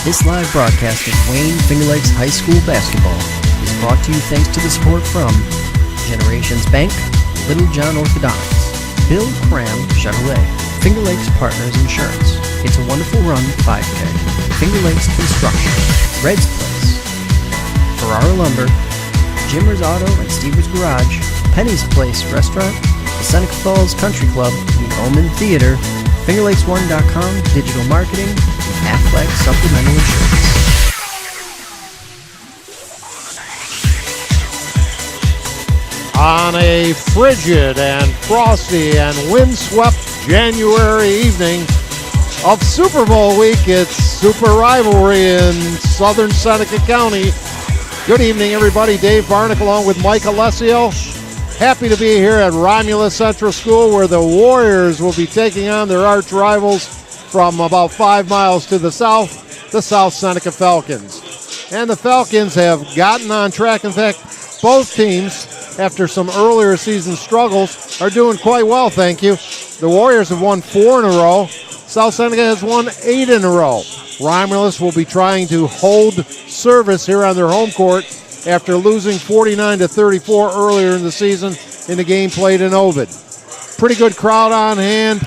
This live broadcast of Wayne Finger Lakes High School basketball is brought to you thanks to the support from Generations Bank, Little John Orthodontics, Bill Cram Chevrolet, Finger Lakes Partners Insurance, It's a Wonderful Run 5K, Finger Lakes Construction, Red's Place, Ferrara Lumber, Jimmer's Auto and Stever's Garage, Penny's Place Restaurant, the Seneca Falls Country Club, the Omen Theater, FingerLakes1.com, Digital Marketing, and Aflac Supplemental Insurance. On a frigid and frosty and windswept January evening of Super Bowl week, it's Super Rivalry in southern Seneca County. Good evening, everybody. Dave Barnick along with Mike Alessio. Happy to be here at Romulus Central School, where the Warriors will be taking on their arch rivals from about 5 miles to the south, the South Seneca Falcons. And the Falcons have gotten on track. In fact, both teams, after some earlier season struggles, are doing quite well, thank you. The Warriors have won 4 in a row. South Seneca has won 8 in a row. Romulus will be trying to hold service here on their home court after losing 49-34 earlier in the season in the game played in Ovid. Pretty good crowd on hand.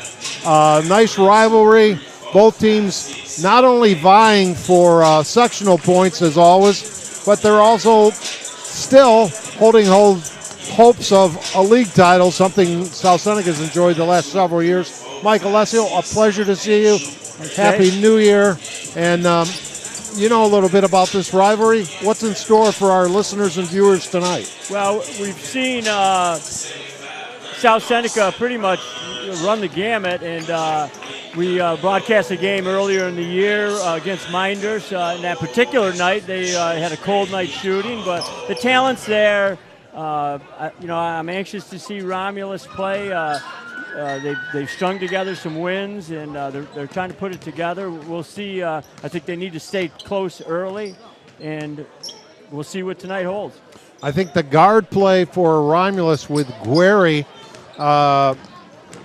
Nice rivalry. Both teams not only vying for sectional points as always, but they're also still holding hopes of a league title, something South Seneca has enjoyed the last several years. Mike Alessio, a pleasure to see you. Happy New Year. And you know a little bit about this rivalry. What's in store for our listeners and viewers tonight? Well, we've seen South Seneca pretty much run the gamut, and we broadcast a game earlier in the year against Minders. And that particular night, they had a cold night shooting, but the talent's there. I'm anxious to see Romulus play. They've strung together some wins, and they're trying to put it together. We'll see. I think they need to stay close early, and we'll see what tonight holds. I think the guard play for Romulus with Guerri,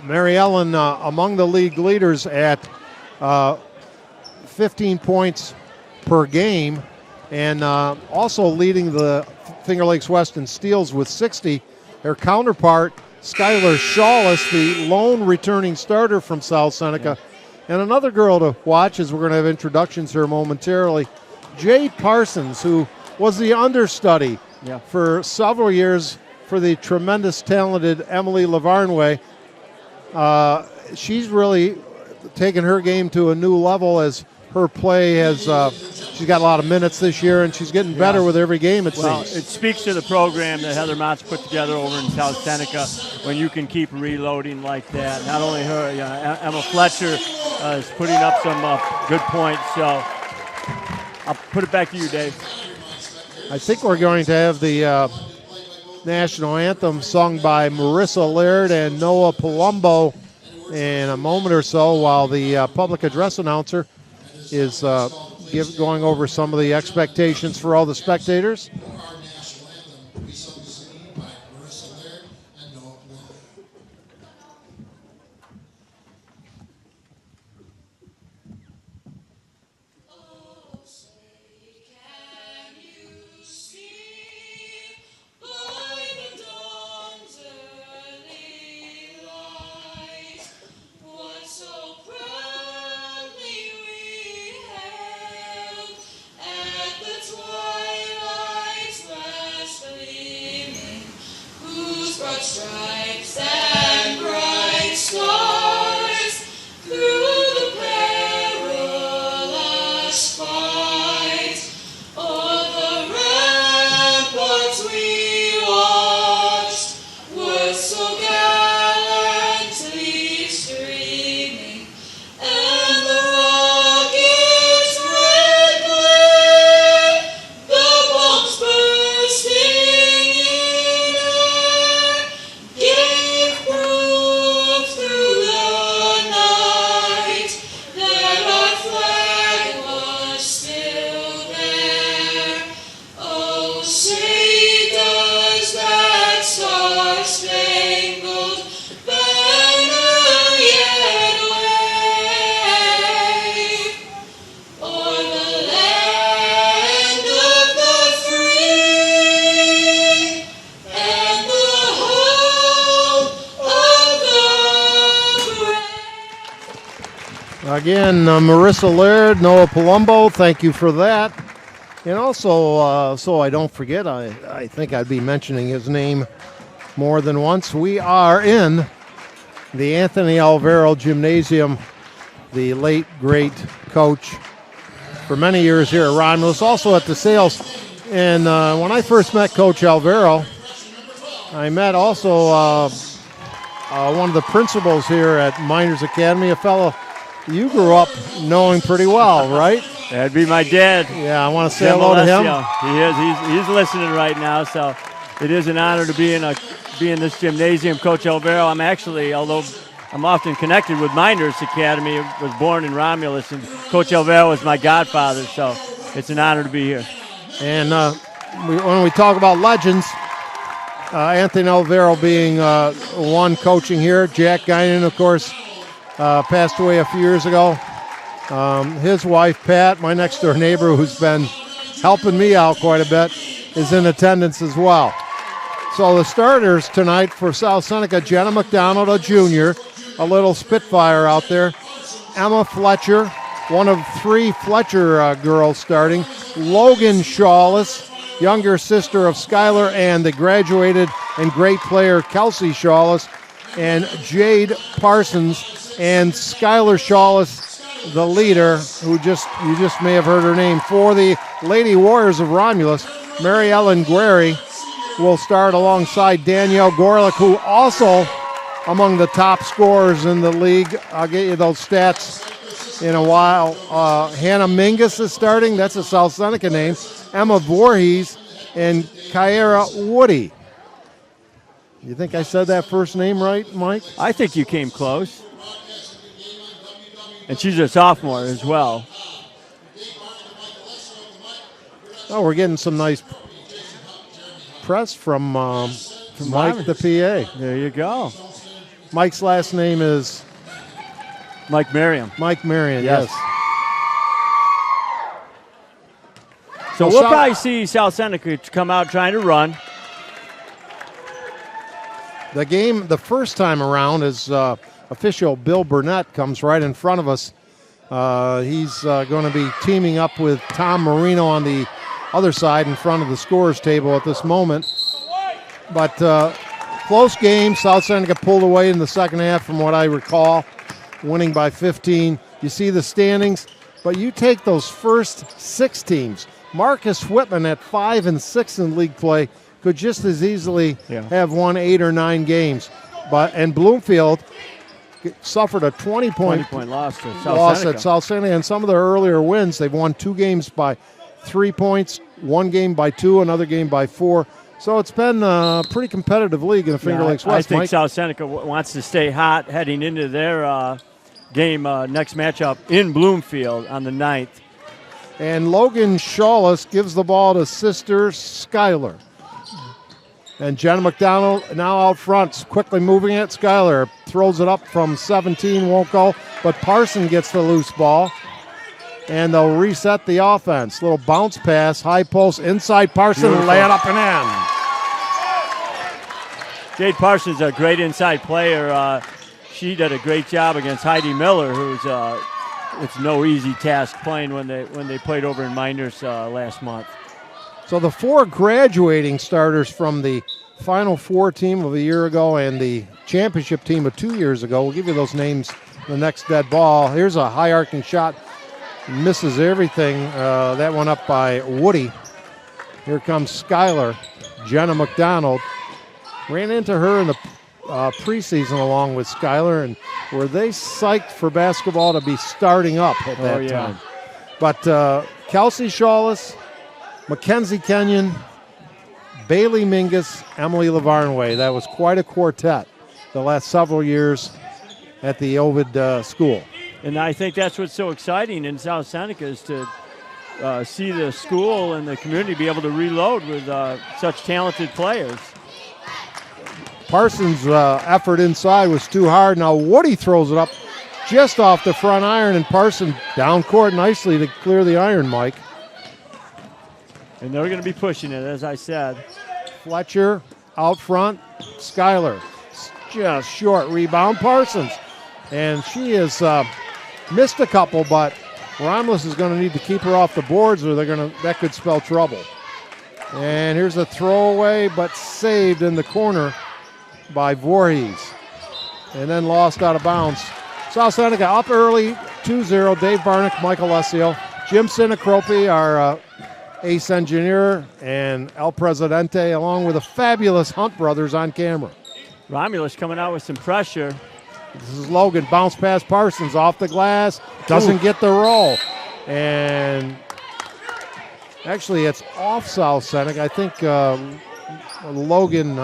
Mary Ellen among the league leaders at 15 points per game, and also leading the Finger Lakes West in steals with 60. Their counterpart, Skylar Shawless, the lone returning starter from South Seneca. And another girl to watch, as we're going to have introductions here momentarily, Jade Parsons, who was the understudy for several years for the tremendous talented Emily Lavarnway. She's really taken her game to a new level as her play has she's got a lot of minutes this year, and she's getting better with every game, it seems. It speaks to the program that Heather Mott's put together over in South Seneca when you can keep reloading like that. Not only her, Emma Fletcher is putting up some good points. So I'll put it back to you, Dave. I think we're going to have the national anthem sung by Marissa Laird and Noah Palumbo in a moment or so, while the public address announcer is going over some of the expectations for all the spectators. Stripes and bright stars through the perilous fight. O'er the ramparts we watched were so gallantly streaming, and the rockets' red glare, the bombs bursting in air, gave proof through the night that our flag was still there. Oh, say does that star-spangled banner yet wave o'er the Again, Marissa Laird, Noah Palumbo, thank you for that. And also, so I don't forget, I think I'd be mentioning his name more than once. We are in the Anthony Alvaro Gymnasium, the late, great coach for many years here at Romulus, also at the Sales. And when I first met Coach Alvaro, I met also one of the principals here at Miners Academy, a fellow you grew up knowing pretty well, right? That'd be my dad. Yeah, I want to say hello to him. He is. He's listening right now, so it is an honor to be in this gymnasium. Coach Alvaro, I'm actually, although I'm often connected with Miners Academy, was born in Romulus, and Coach Alvaro is my godfather, so it's an honor to be here. And when we talk about legends, Anthony Alvaro being one coaching here, Jack Guinan, of course, passed away a few years ago. His wife, Pat, my next-door neighbor, who's been helping me out quite a bit, is in attendance as well. So the starters tonight for South Seneca, Jenna McDonald, a junior, a little Spitfire out there. Emma Fletcher, one of 3 Fletcher girls starting. Logan Shawless, younger sister of Skylar and the graduated and great player Kelsey Shawless. And Jade Parsons and Skylar Shawless, the leader, who you just may have heard her name. For the Lady Warriors of Romulus, Mary Ellen Guerry will start alongside Danielle Gorlick, who also among the top scorers in the league. I'll get you those stats in a while. Hannah Mingus is starting. That's a South Seneca name. Emma Voorhees and Kyra Woody. You think I said that first name right, Mike? I think you came close. And she's a sophomore as well. Oh, we're getting some nice press from Mike, the PA. There you go. Mike's last name is? Mike Merriam. Mike Merriam, yes. So we'll probably see South Seneca come out trying to run. The game, the first time around, is official Bill Burnett comes right in front of us. He's going to be teaming up with Tom Marino on the other side in front of the scorers table at this moment. But close game. South Seneca pulled away in the second half from what I recall, winning by 15. You see the standings, but you take those first 6 teams. Marcus Whitman at 5 and 6 in league play could just as easily have won 8 or 9 games. And Bloomfield suffered a 20-point loss to loss at South Seneca. And some of their earlier wins, they've won 2 games by 3 points, 1 game by 2, another game by 4. So it's been a pretty competitive league in the Finger Lakes West. I think Mike? South Seneca wants to stay hot heading into their game, next matchup in Bloomfield on the 9th. And Logan Shawless gives the ball to sister Skylar. And Jenna McDonald now out front, quickly moving it. Skylar throws it up from 17, won't go. But Parson gets the loose ball. And they'll reset the offense. Little bounce pass, high post, inside Parson, lay it up and in. Jade Parsons, a great inside player. She did a great job against Heidi Miller, who's it's no easy task playing when they played over in Miners last month. So the 4 graduating starters from the Final Four team of a year ago and the championship team of 2 years ago, we'll give you those names the next dead ball. Here's a high arcing shot. Misses everything. That one up by Woody. Here comes Skylar. Jenna McDonald. Ran into her in the preseason along with Skylar, and were they psyched for basketball to be starting up at that time. But Kelsey Shawless, Mackenzie Kenyon, Bailey Mingus, Emily Lavarnway. That was quite a quartet the last several years at the Ovid school. And I think that's what's so exciting in South Seneca is to see the school and the community be able to reload with such talented players. Parsons' effort inside was too hard. Now Woody throws it up just off the front iron, and Parson down court nicely to clear the iron, Mike. And they're going to be pushing it, as I said. Fletcher out front. Skylar just short rebound. Parsons. And she is missed a couple, but Romulus is going to need to keep her off the boards or that could spell trouble. And here's a throwaway, but saved in the corner by Voorhees. And then lost out of bounds. South Seneca up early, 2-0. Dave Barnick, Mike Alessio. Jim Sinacropi, our ace engineer, and El Presidente, along with the fabulous Hunt brothers on camera. Romulus coming out with some pressure. This is Logan, bounce pass Parsons off the glass, doesn't get the roll. And actually it's off South Seneca. I think Logan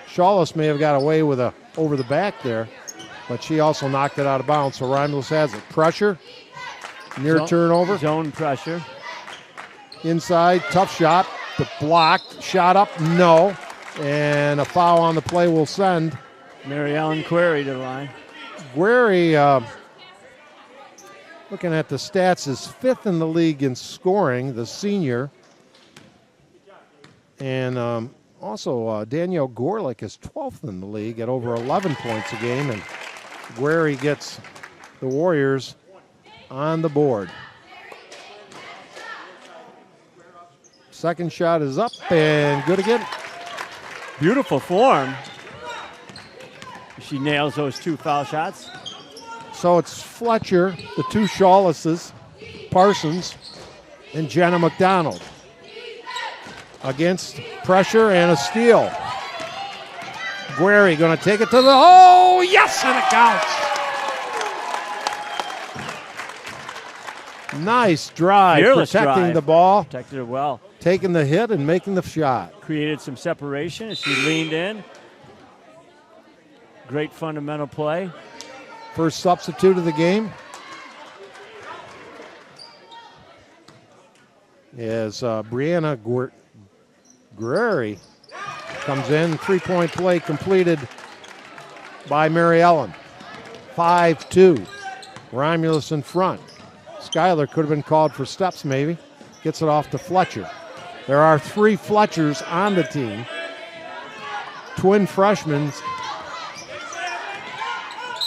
Shawless may have got away with a over the back there, but she also knocked it out of bounds. So Romulus has it. Pressure, near turnover. Zone pressure. Inside, tough shot, the blocked, shot up, no. And a foul on the play will send Mary Ellen Query to the line. Query, looking at the stats, is 5th in the league in scoring, the senior. And also Danielle Gorlick is 12th in the league at over 11 points a game. And Query gets the Warriors on the board. Second shot is up and good again. Beautiful form. She nails those 2 foul shots. So it's Fletcher, the 2 Shawlesses, Parsons, and Jenna McDonald. Against pressure and a steal. Guerry going to take it to the, oh, yes, and it counts. Nice drive, Fearless protecting drive. the ball. Protected it well. Taking the hit and making the shot. Created some separation as she leaned in. Great fundamental play. First substitute of the game is Brianna Guerreri comes in. 3-point play completed by Mary Ellen. 5-2. Romulus in front. Skyler could have been called for steps maybe. Gets it off to Fletcher. There are 3 Fletchers on the team. Twin freshmen.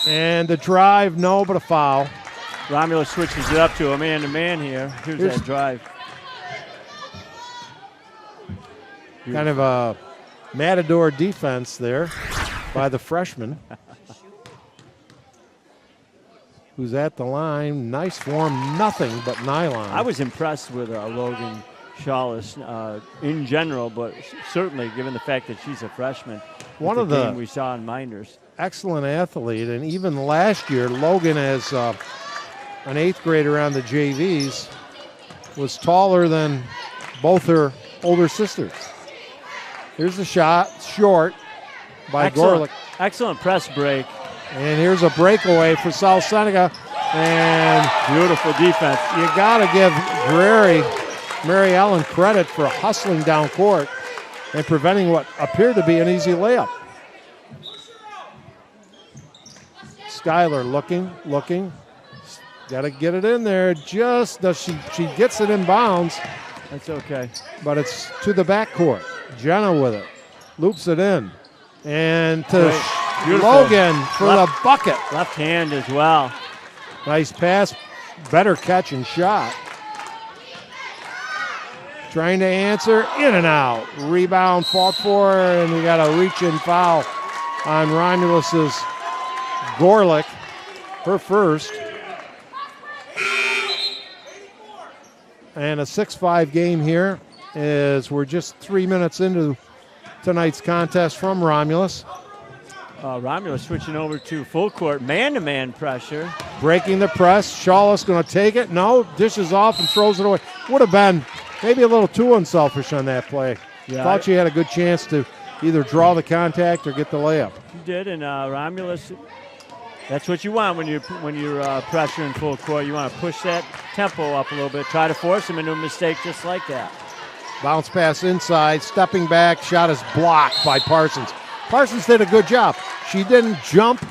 And the drive, no, but a foul. Romulus switches it up to a man-to-man here. Here's that drive. Kind of a matador defense there by the freshman. Who's at the line. Nice form, nothing but nylon. I was impressed with Logan Shawless in general, but certainly given the fact that she's a freshman. One of the game we saw in Minders. Excellent athlete, and even last year, Logan, as an 8th grader on the JVs, was taller than both her older sisters. Here's the shot, short by Gorlick. Excellent press break. And here's a breakaway for South Seneca, and beautiful defense. You got to give Mary Ellen credit for hustling down court and preventing what appeared to be an easy layup. Skyler looking. Got to get it in there. Just does she gets it in bounds. That's okay. But it's to the backcourt. Jenna with it. Loops it in. And to Logan for the bucket. Left hand as well. Nice pass. Better catch and shot. Trying to answer. In and out. Rebound fought for. And we got a reach-in foul on Romulus's Gorlick. Her first. And a 6-5 game here as we're just 3 minutes into tonight's contest from Romulus. Romulus switching over to full court, man-to-man pressure. Breaking the press. Shawless going to take it. No, dishes off and throws it away. Would have been maybe a little too unselfish on that play. Yeah, Thought she had a good chance to either draw the contact or get the layup. She did, and Romulus, that's what you want when you're pressuring full court. You want to push that tempo up a little bit, try to force him into a mistake just like that. Bounce pass inside, stepping back, shot is blocked by Parsons. Parsons did a good job. She didn't jump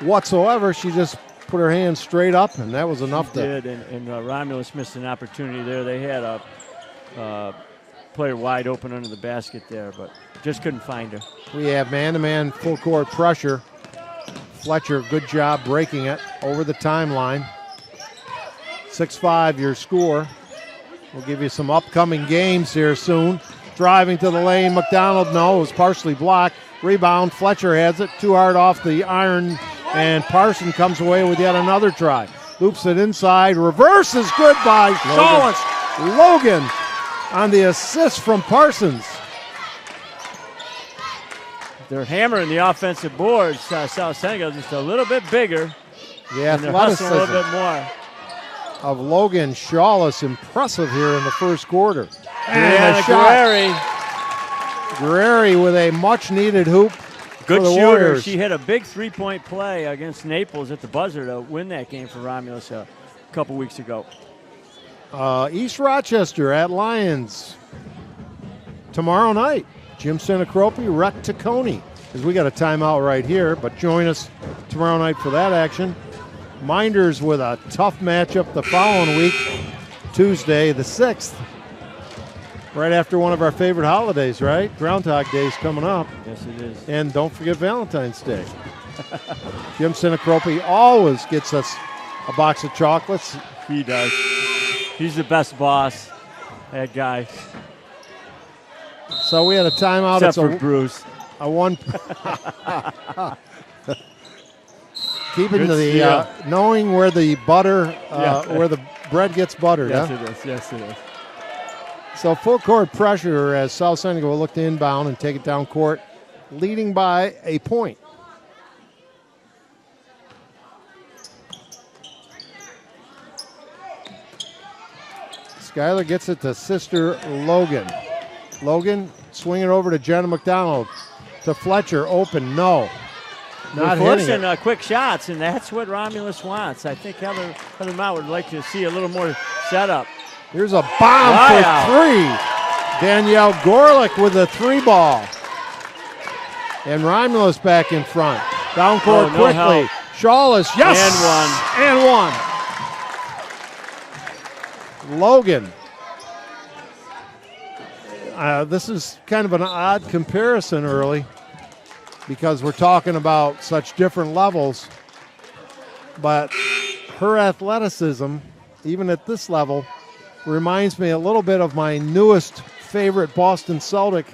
whatsoever. She just put her hands straight up, and that was enough. She did, and Romulus missed an opportunity there. They had a player wide open under the basket there, but just couldn't find her. We have man-to-man full court pressure. Fletcher, good job breaking it over the timeline. 6-5 your score. We'll give you some upcoming games here soon. Driving to the lane, McDonald, no, it was partially blocked. Rebound, Fletcher has it, too hard off the iron, and Parson comes away with yet another try. Loops it inside, reverse is good by Shawless. Logan on the assist from Parsons. They're hammering the offensive boards. South Seneca just a little bit bigger. Yeah, and they're hustling a little bit more. Of Logan Shawless, impressive here in the first quarter. And Guerreri with a much-needed hoop. Good for the shooter. Warriors. She hit a big three-point play against Naples at the buzzer to win that game for Romulus a couple weeks ago. East Rochester at Lions tomorrow night. Jim Sinacropi, Rec Taccone, because we got a timeout right here, but join us tomorrow night for that action. Minders with a tough matchup the following week, Tuesday the 6th, right after one of our favorite holidays, right? Groundhog Day's coming up. Yes, it is. And don't forget Valentine's Day. Jim Sinacropi always gets us a box of chocolates. He does. He's the best boss, that guy. So we had a timeout. Except for Bruce. A one. Keeping Good to the steal. knowing where the butter, where the bread gets buttered. Yes, huh? it is. Yes, it is. So full court pressure as South Seneca will look to inbound and take it down court, leading by a point. Skyler gets it to sister Logan. Logan swinging it over to Jenna McDonald. To Fletcher, open, no. Not They're hitting forcing it. quick shots, and that's what Romulus wants. I think Heather Mount would like to see a little more setup. Here's a bomb for three. Danielle Gorlick with a three ball. And Romulus back in front. Down court no quickly. help. Shawless, yes! And one. Logan. This is kind of an odd comparison early because we're talking about such different levels. But her athleticism, even at this level, reminds me a little bit of my newest favorite Boston Celtic.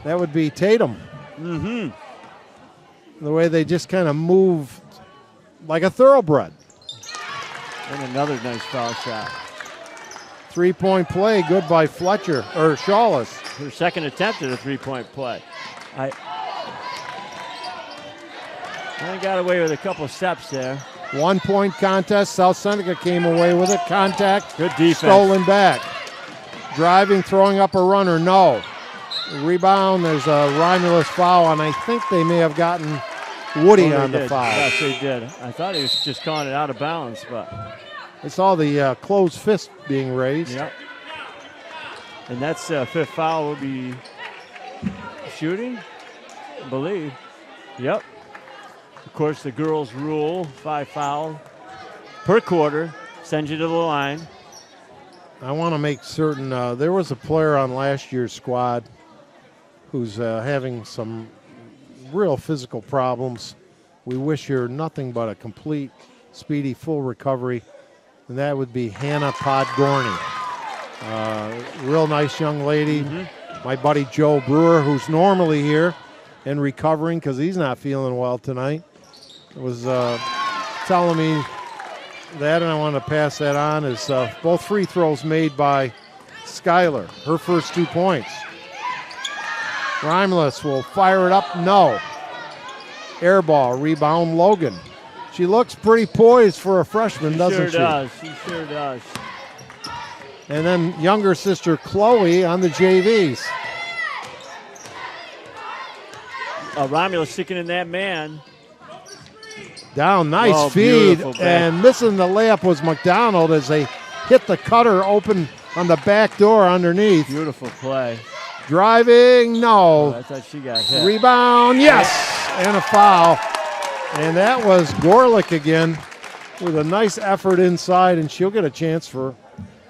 That would be Tatum. Mm-hmm. The way they just kind of move like a thoroughbred. And another nice foul shot. Three-point play, good by Fletcher, or Shawless. Her second attempt at a three-point play. I got away with a couple steps there. 1 point contest. South Seneca came away with it. Contact. Good defense. Stolen back. Driving, throwing up a runner. No. Rebound. There's a Romulus foul, and I think they may have gotten Woody on the foul. Yes, they did. I thought he was just calling it out of bounds, but I saw the closed fist being raised. yep. And that's fifth foul will be shooting, I believe. Yep. Of course, the girls' rule, 5 foul per quarter, sends you to the line. I want to make certain there was a player on last year's squad who's having some real physical problems. We wish her nothing but a complete, speedy, full recovery, and that would be Hannah Podgorny. Real nice young lady. Mm-hmm. My buddy Joe Brewer, who's normally here and recovering because he's not feeling well tonight, was telling me that, and I want to pass that on, is both free throws made by Skyler, her first 2 points. Romulus will fire it up, no. Air ball, rebound Logan. She looks pretty poised for a freshman, doesn't she? She sure does. And then younger sister Chloe on the JVs. Romulus sticking in that man. Down, nice feed, and missing the layup was McDonald as they hit the cutter open on the back door underneath. Beautiful play. Driving, no. I thought she got hit. Rebound, yes, and a foul. And that was Gorlick again with a nice effort inside, and she'll get a chance for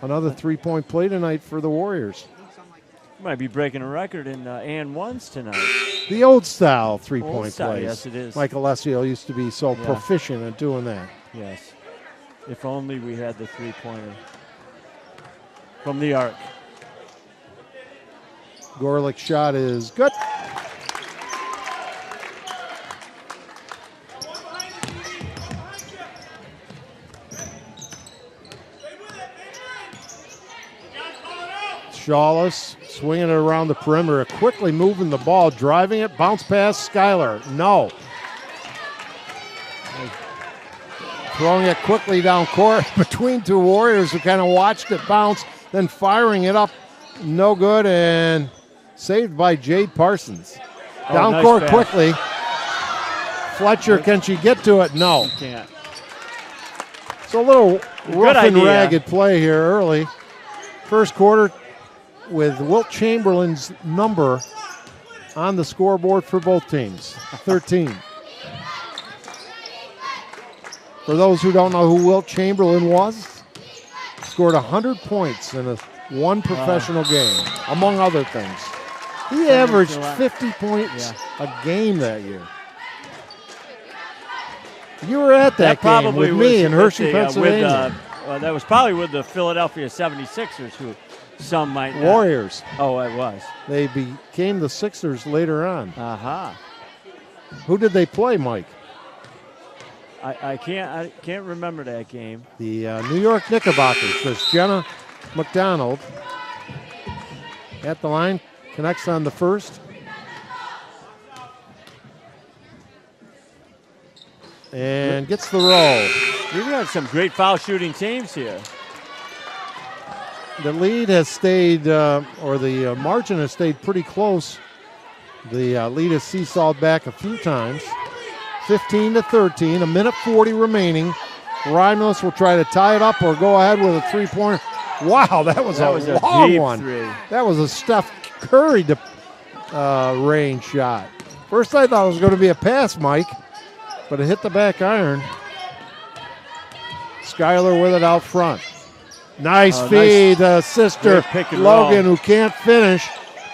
another three-point play tonight for the Warriors. Might be breaking a record in and ones tonight. The old style three-point Old style, plays. yes, it is. Mike Alessio used to be so proficient at doing that. Yes. If only we had the three-pointer from the arc. Gorlick's shot is good. Shawless swinging it around the perimeter, quickly moving the ball, driving it, bounce pass, Schuyler. No. Throwing it quickly down court between two Warriors who kind of watched it bounce, then firing it up. No good, and saved by Jade Parsons. Down nice court pass. quickly. Fletcher, can she get to it? No. Can't. It's a little rough and idea. ragged play here early. First quarter with Wilt Chamberlain's number on the scoreboard for both teams, 13. For those who don't know who Wilt Chamberlain was, scored 100 points in one professional game, among other things. He averaged 50 points a game that year. You were at that game with me in Hershey, Pennsylvania. That was probably with the Philadelphia 76ers, who some might not. Warriors. Oh, it was. They became the Sixers later on. Aha. Who did they play, Mike? I can't remember that game. The New York Knickerbockers. There's Jenna McDonald at the line, connects on the first. And gets the roll. We've got some great foul shooting teams here. The lead has stayed, or the margin has stayed pretty close. The lead has seesawed back a few times. 15-13, a minute 40 remaining. Romulus will try to tie it up or go ahead with a three-pointer. Wow, that was a long deep one. Three. That was a Steph Curry range shot. First I thought it was going to be a pass, Mike, but it hit the back iron. Schuyler with it out front. Nice feed, sister Logan, who can't finish.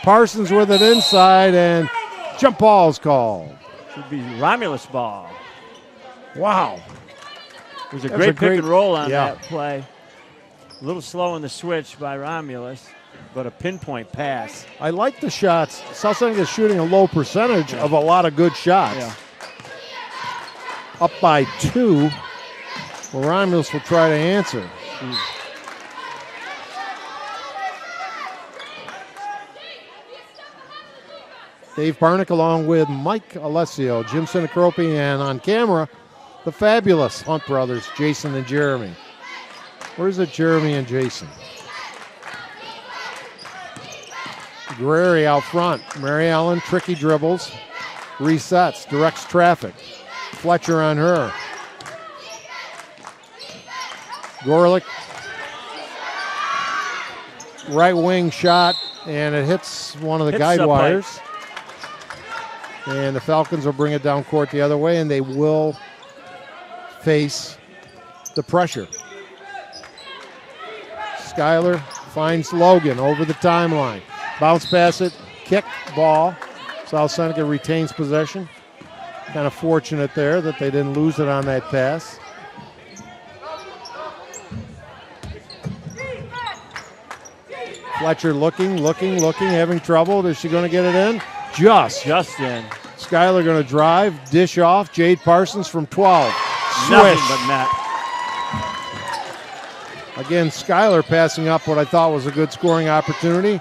Parsons with it inside, and jump ball's called. Should be Romulus ball. Wow. It was a great pick and roll on that play. A little slow in the switch by Romulus, but a pinpoint pass. I like the shots. South Seneca is shooting a low percentage of a lot of good shots. Yeah. Up by 2. Well, Romulus will try to answer. Dave Barnick along with Mike Alessio, Jim Sinacropi, and on camera, the fabulous Hunt brothers, Jason and Jeremy. Where's it, Jeremy and Jason? Guerreri out front. Mary Ellen, tricky dribbles, resets, directs traffic. Fletcher on her. Gorlick, right wing shot, and it hits one of the guide wires. And the Falcons will bring it down court the other way, and they will face the pressure. Schuyler finds Logan over the timeline. Bounce pass it, kick, ball. South Seneca retains possession. Kind of fortunate there that they didn't lose it on that pass. Fletcher looking, having trouble. Is she going to get it in? Just in. Schuyler going to drive, dish off. Jade Parsons from 12. Swish. Nothing but net. Again, Schuyler passing up what I thought was a good scoring opportunity.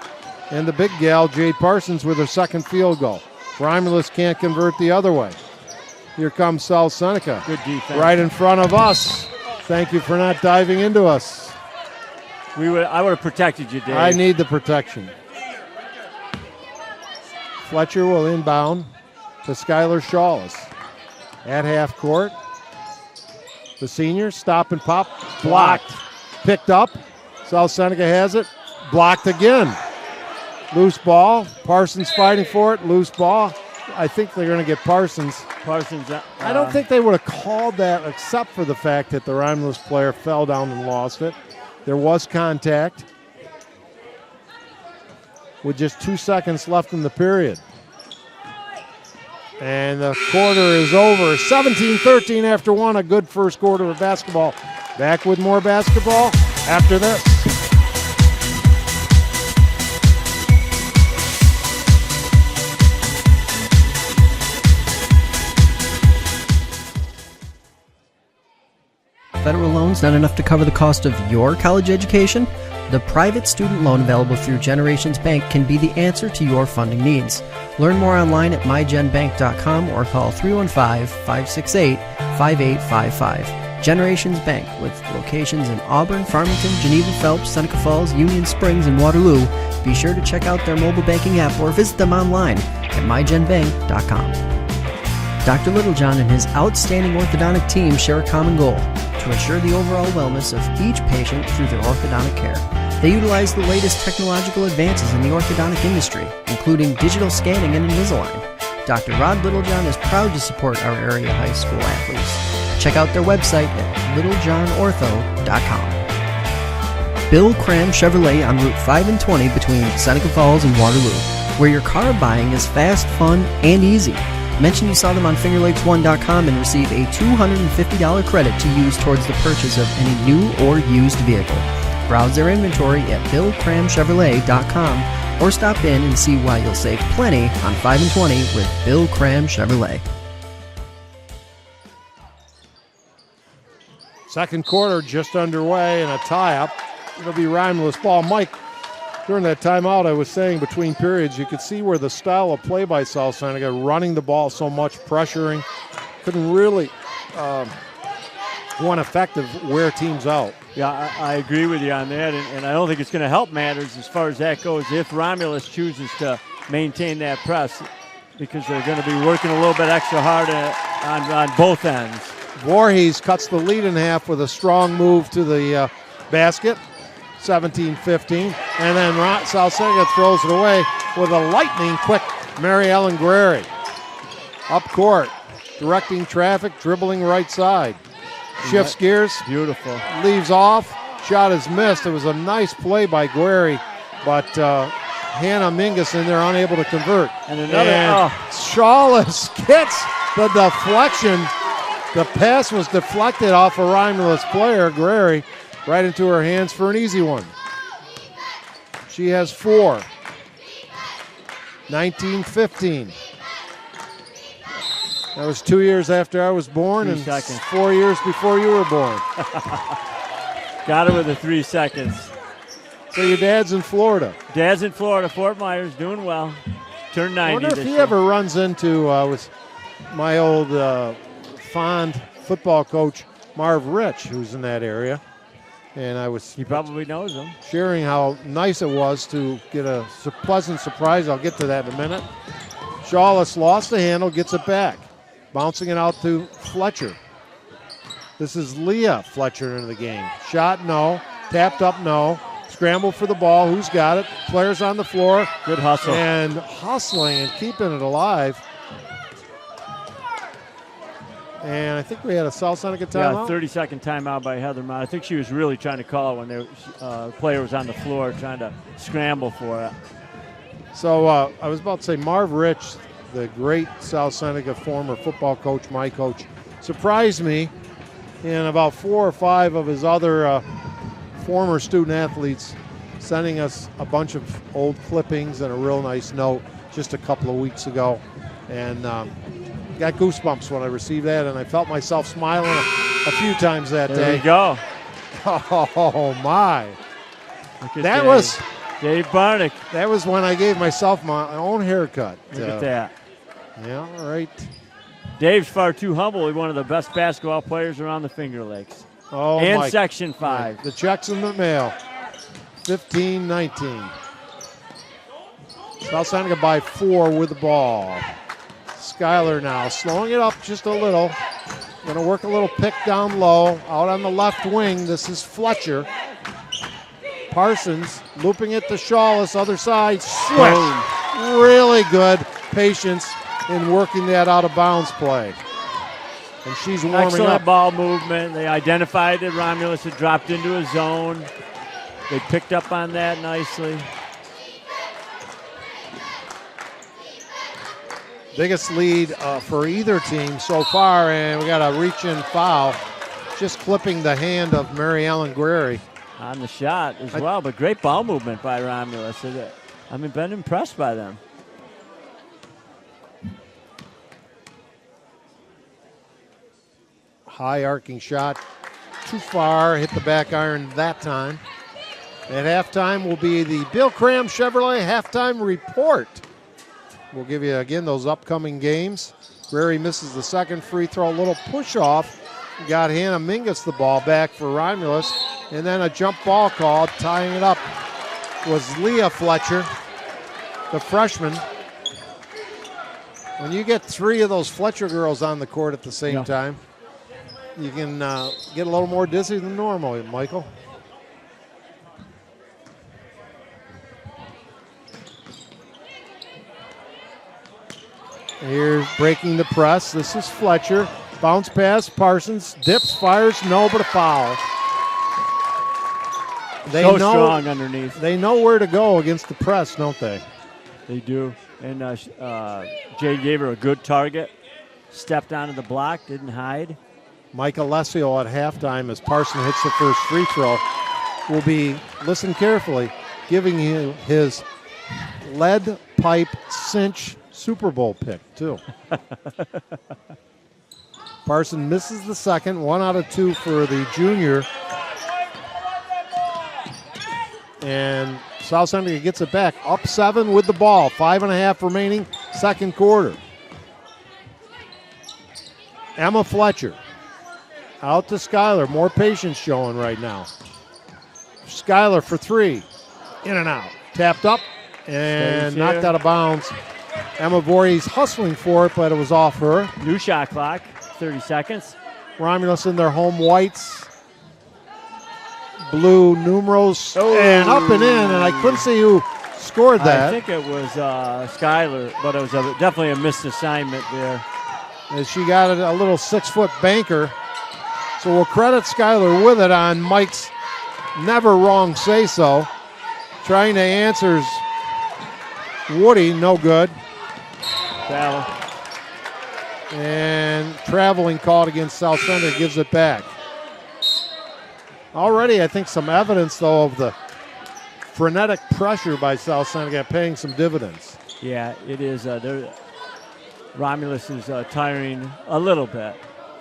And the big gal, Jade Parsons, with her second field goal. Romulus can't convert the other way. Here comes South Seneca. Good defense. Right in front of us. Thank you for not diving into us. I would have protected you, Dave. I need the protection. Fletcher will inbound to Schuyler Shawless. At half court. The senior, stop and pop, blocked. Picked up. South Seneca has it. Blocked again. Loose ball. Parsons fighting for it. Loose ball. I think they're going to get Parsons. I don't think they would have called that except for the fact that the Romulus player fell down and lost it. There was contact with just 2 seconds left in the period. And the quarter is over. 17-13 after 1. A good first quarter of basketball Back with more basketball after this. Federal loans not enough to cover the cost of your college education? The private student loan available through Generations Bank can be the answer to your funding needs. Learn more online at mygenbank.com or call 315-568-5855. Generations Bank, with locations in Auburn, Farmington, Geneva, Phelps, Seneca Falls, Union Springs, and Waterloo. Be sure to check out their mobile banking app or visit them online at mygenbank.com. Dr. Littlejohn and his outstanding orthodontic team share a common goal: to ensure the overall wellness of each patient through their orthodontic care. They utilize the latest technological advances in the orthodontic industry, including digital scanning and Invisalign. Dr. Rod Littlejohn is proud to support our area high school athletes. Check out their website at littlejohnortho.com. Bill Cram Chevrolet on Route 5 and 20 between Seneca Falls and Waterloo, where your car buying is fast, fun, and easy. Mention you saw them on fingerlakes1.com and receive a $250 credit to use towards the purchase of any new or used vehicle. Browse their inventory at billcramchevrolet.com or stop in and see why you'll save plenty on 5 and 20 with Bill Cram Chevrolet. Second quarter just underway and a tie-up. It'll be Romulus ball. Mike, during that timeout, I was saying between periods, you could see where the style of play by South Seneca, running the ball so much, pressuring, couldn't really one effective wear teams out. Yeah, I agree with you on that, and I don't think it's going to help matters as far as that goes if Romulus chooses to maintain that press, because they're going to be working a little bit extra hard on both ends. Voorhees cuts the lead in half with a strong move to the basket, 17-15, and then South Seneca throws it away with a lightning-quick Mary Ellen Guerreri. Up court, directing traffic, dribbling right side. Shifts gears. Beautiful. Leaves off. Shot is missed. It was a nice play by Guerreri, but Hannah Mingus in there unable to convert. And another. Shawless gets the deflection. The pass was deflected off a Romulus player, Guerreri, right into her hands for an easy one. She has 4. 19-15. That was 2 years after I was born and 4 years before you were born. Got it with the 3 seconds. So your dad's in Florida. Dad's in Florida, Fort Myers, doing well. Turned 90 I wonder if he year. ever runs into with my old fond football coach, Marv Rich, who's in that area. And he probably knows him. Sharing how nice it was to get a pleasant surprise. I'll get to that in a minute. Shawless lost the handle, gets it back. Bouncing it out to Fletcher. This is Leah Fletcher into the game. Shot, no. Tapped up, no. Scramble for the ball. Who's got it? Players on the floor. Good hustle. And hustling and keeping it alive. And I think we had a South Seneca timeout. Yeah, 30-second timeout by Heather Mott. I think she was really trying to call it when the player was on the floor trying to scramble for it. So I was about to say Marv Rich, the great South Seneca former football coach, my coach, surprised me in about 4 or 5 of his other former student athletes sending us a bunch of old clippings and a real nice note just a couple of weeks ago. And got goosebumps when I received that, and I felt myself smiling a few times that day. There you go. Oh, my. That was Dave Barnick. That was when I gave myself my own haircut. Look at that. Yeah, all right. Dave's far too humble. He's one of the best basketball players around the Finger Lakes. Oh, and Mike. Section 5. The check's in the mail. 15-19. South Seneca by 4 with the ball. Schuyler now slowing it up just a little. Going to work a little pick down low. Out on the left wing, this is Fletcher. Parsons looping it to Shawless, other side. Swish. Really good patience in working that out of bounds play. And she's warming Excellent up. ball movement. They identified that Romulus had dropped into a zone. They picked up on that nicely. Biggest lead for either team so far, and we got a reach-in foul. just clipping the hand of Mary Ellen Guerry. On the shot as well, but great ball movement by Romulus. I've been impressed by them. High arcing shot, too far, hit the back iron that time. At halftime will be the Bill Cram Chevrolet halftime report. We'll give you again those upcoming games. Guerry misses the second free throw, a little push off. Got Hannah Mingus the ball back for Romulus. And then a jump ball call, tying it up was Leah Fletcher, the freshman. When you get three of those Fletcher girls on the court at the same time, you can get a little more dizzy than normal, Michael. Here's breaking the press. This is Fletcher. Bounce pass, Parsons, dips, fires, no, but a foul. They so know, strong underneath. They know where to go against the press, don't they? They do. And Jay gave her a good target. Stepped onto the block, didn't hide. Mike Alessio at halftime as Parson hits the first free throw will be, listen carefully, giving you his lead pipe cinch Super Bowl pick, too. Parson misses the second, 1 out of 2 for the junior. And South Seneca gets it back, up 7 with the ball, 5.5 remaining, second quarter. Emma Fletcher out to Skylar, more patience showing right now. Skylar for 3, in and out, tapped up and knocked out of bounds. Emma Voorhees hustling for it, but it was off her. New shot clock, 30 seconds. Romulus in their home whites. Blue numerals and up and in, and I couldn't see who scored that. I think it was Skylar, but it was definitely a missed assignment there. As she got a little 6-foot banker. So we'll credit Skylar with it on Mike's never wrong say-so. Trying to answer Woody, no good. Travel. And traveling called against South Seneca, gives it back. Already, I think some evidence, though, of the frenetic pressure by South Seneca paying some dividends. Yeah, it is. Romulus is tiring a little bit.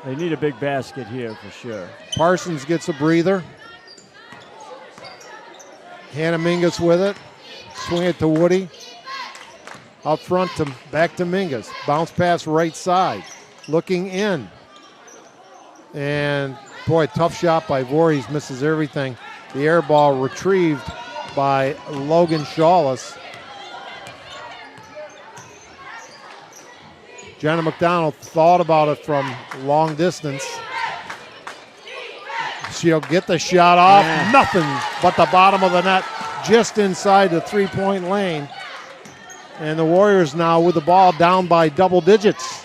They need a big basket here for sure. Parsons gets a breather. Hannah Mingus with it. Swing it to Woody. Up front, back to Mingus. Bounce pass right side. Looking in. And, boy, tough shot by Voorhees. Misses everything. The air ball retrieved by Logan Shawless. Jenna McDonald thought about it from long distance. She'll get the shot off. Yeah. Nothing but the bottom of the net, just inside the three-point lane. And the Warriors now with the ball down by double digits,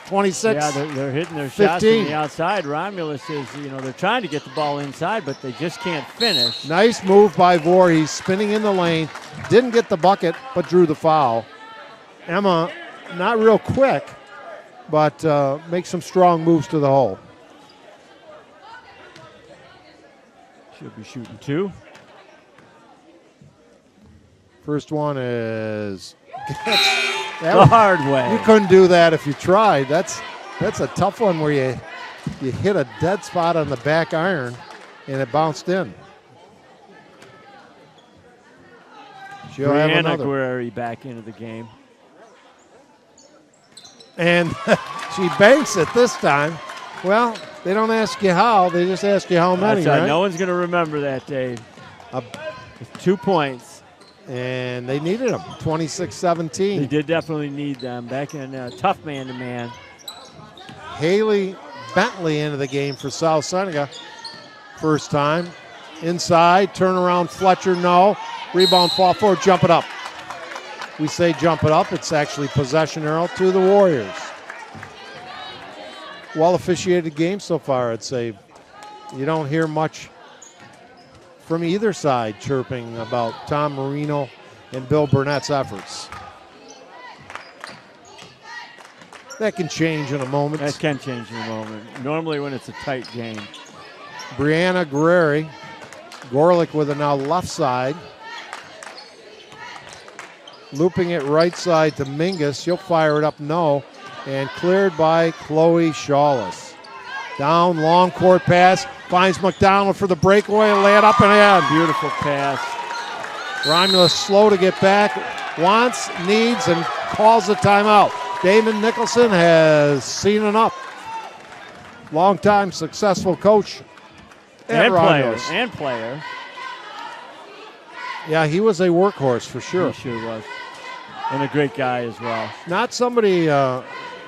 26. Yeah, they're hitting their shots 15. from the outside. Romulus is, they're trying to get the ball inside, but they just can't finish. Nice move by Voorhees, spinning in the lane. Didn't get the bucket, but drew the foul. Emma, not real quick, but makes some strong moves to the hole. Should be shooting 2. First one is The hard way. You couldn't do that if you tried. That's a tough one where you hit a dead spot on the back iron and it bounced in. She'll have Brianna another. Guerri back into the game. And she banks it this time. Well, they don't ask you how, they just ask you how many, That's right. right? No one's going to remember that, Dave. With 2 points. And they needed them, 26-17. They did definitely need them. Back in tough man-to-man. Haley Bentley into the game for South Seneca. First time. Inside, turnaround, Fletcher, no. Rebound, fall forward, jump it up. We say jump it up. It's actually possession arrow to the Warriors. Well officiated game so far, I'd say. You don't hear much from either side chirping about Tom Marino and Bill Burnett's efforts. That can change in a moment. That can change in a moment. Normally when it's a tight game. Brianna Guerreri. Gorlick with it now left side. Looping it right side to Mingus. She'll fire it up, no. And cleared by Chloe Shawless. Down, long court pass. Finds McDonald for the breakaway. Lay it up and in. Beautiful pass. Romulus slow to get back. Wants, needs, and calls a timeout. Damon Nicholson has seen enough. Long-time successful coach at And player. Romulus. And player. Yeah, he was a workhorse for sure. He sure was. And a great guy as well. Not somebody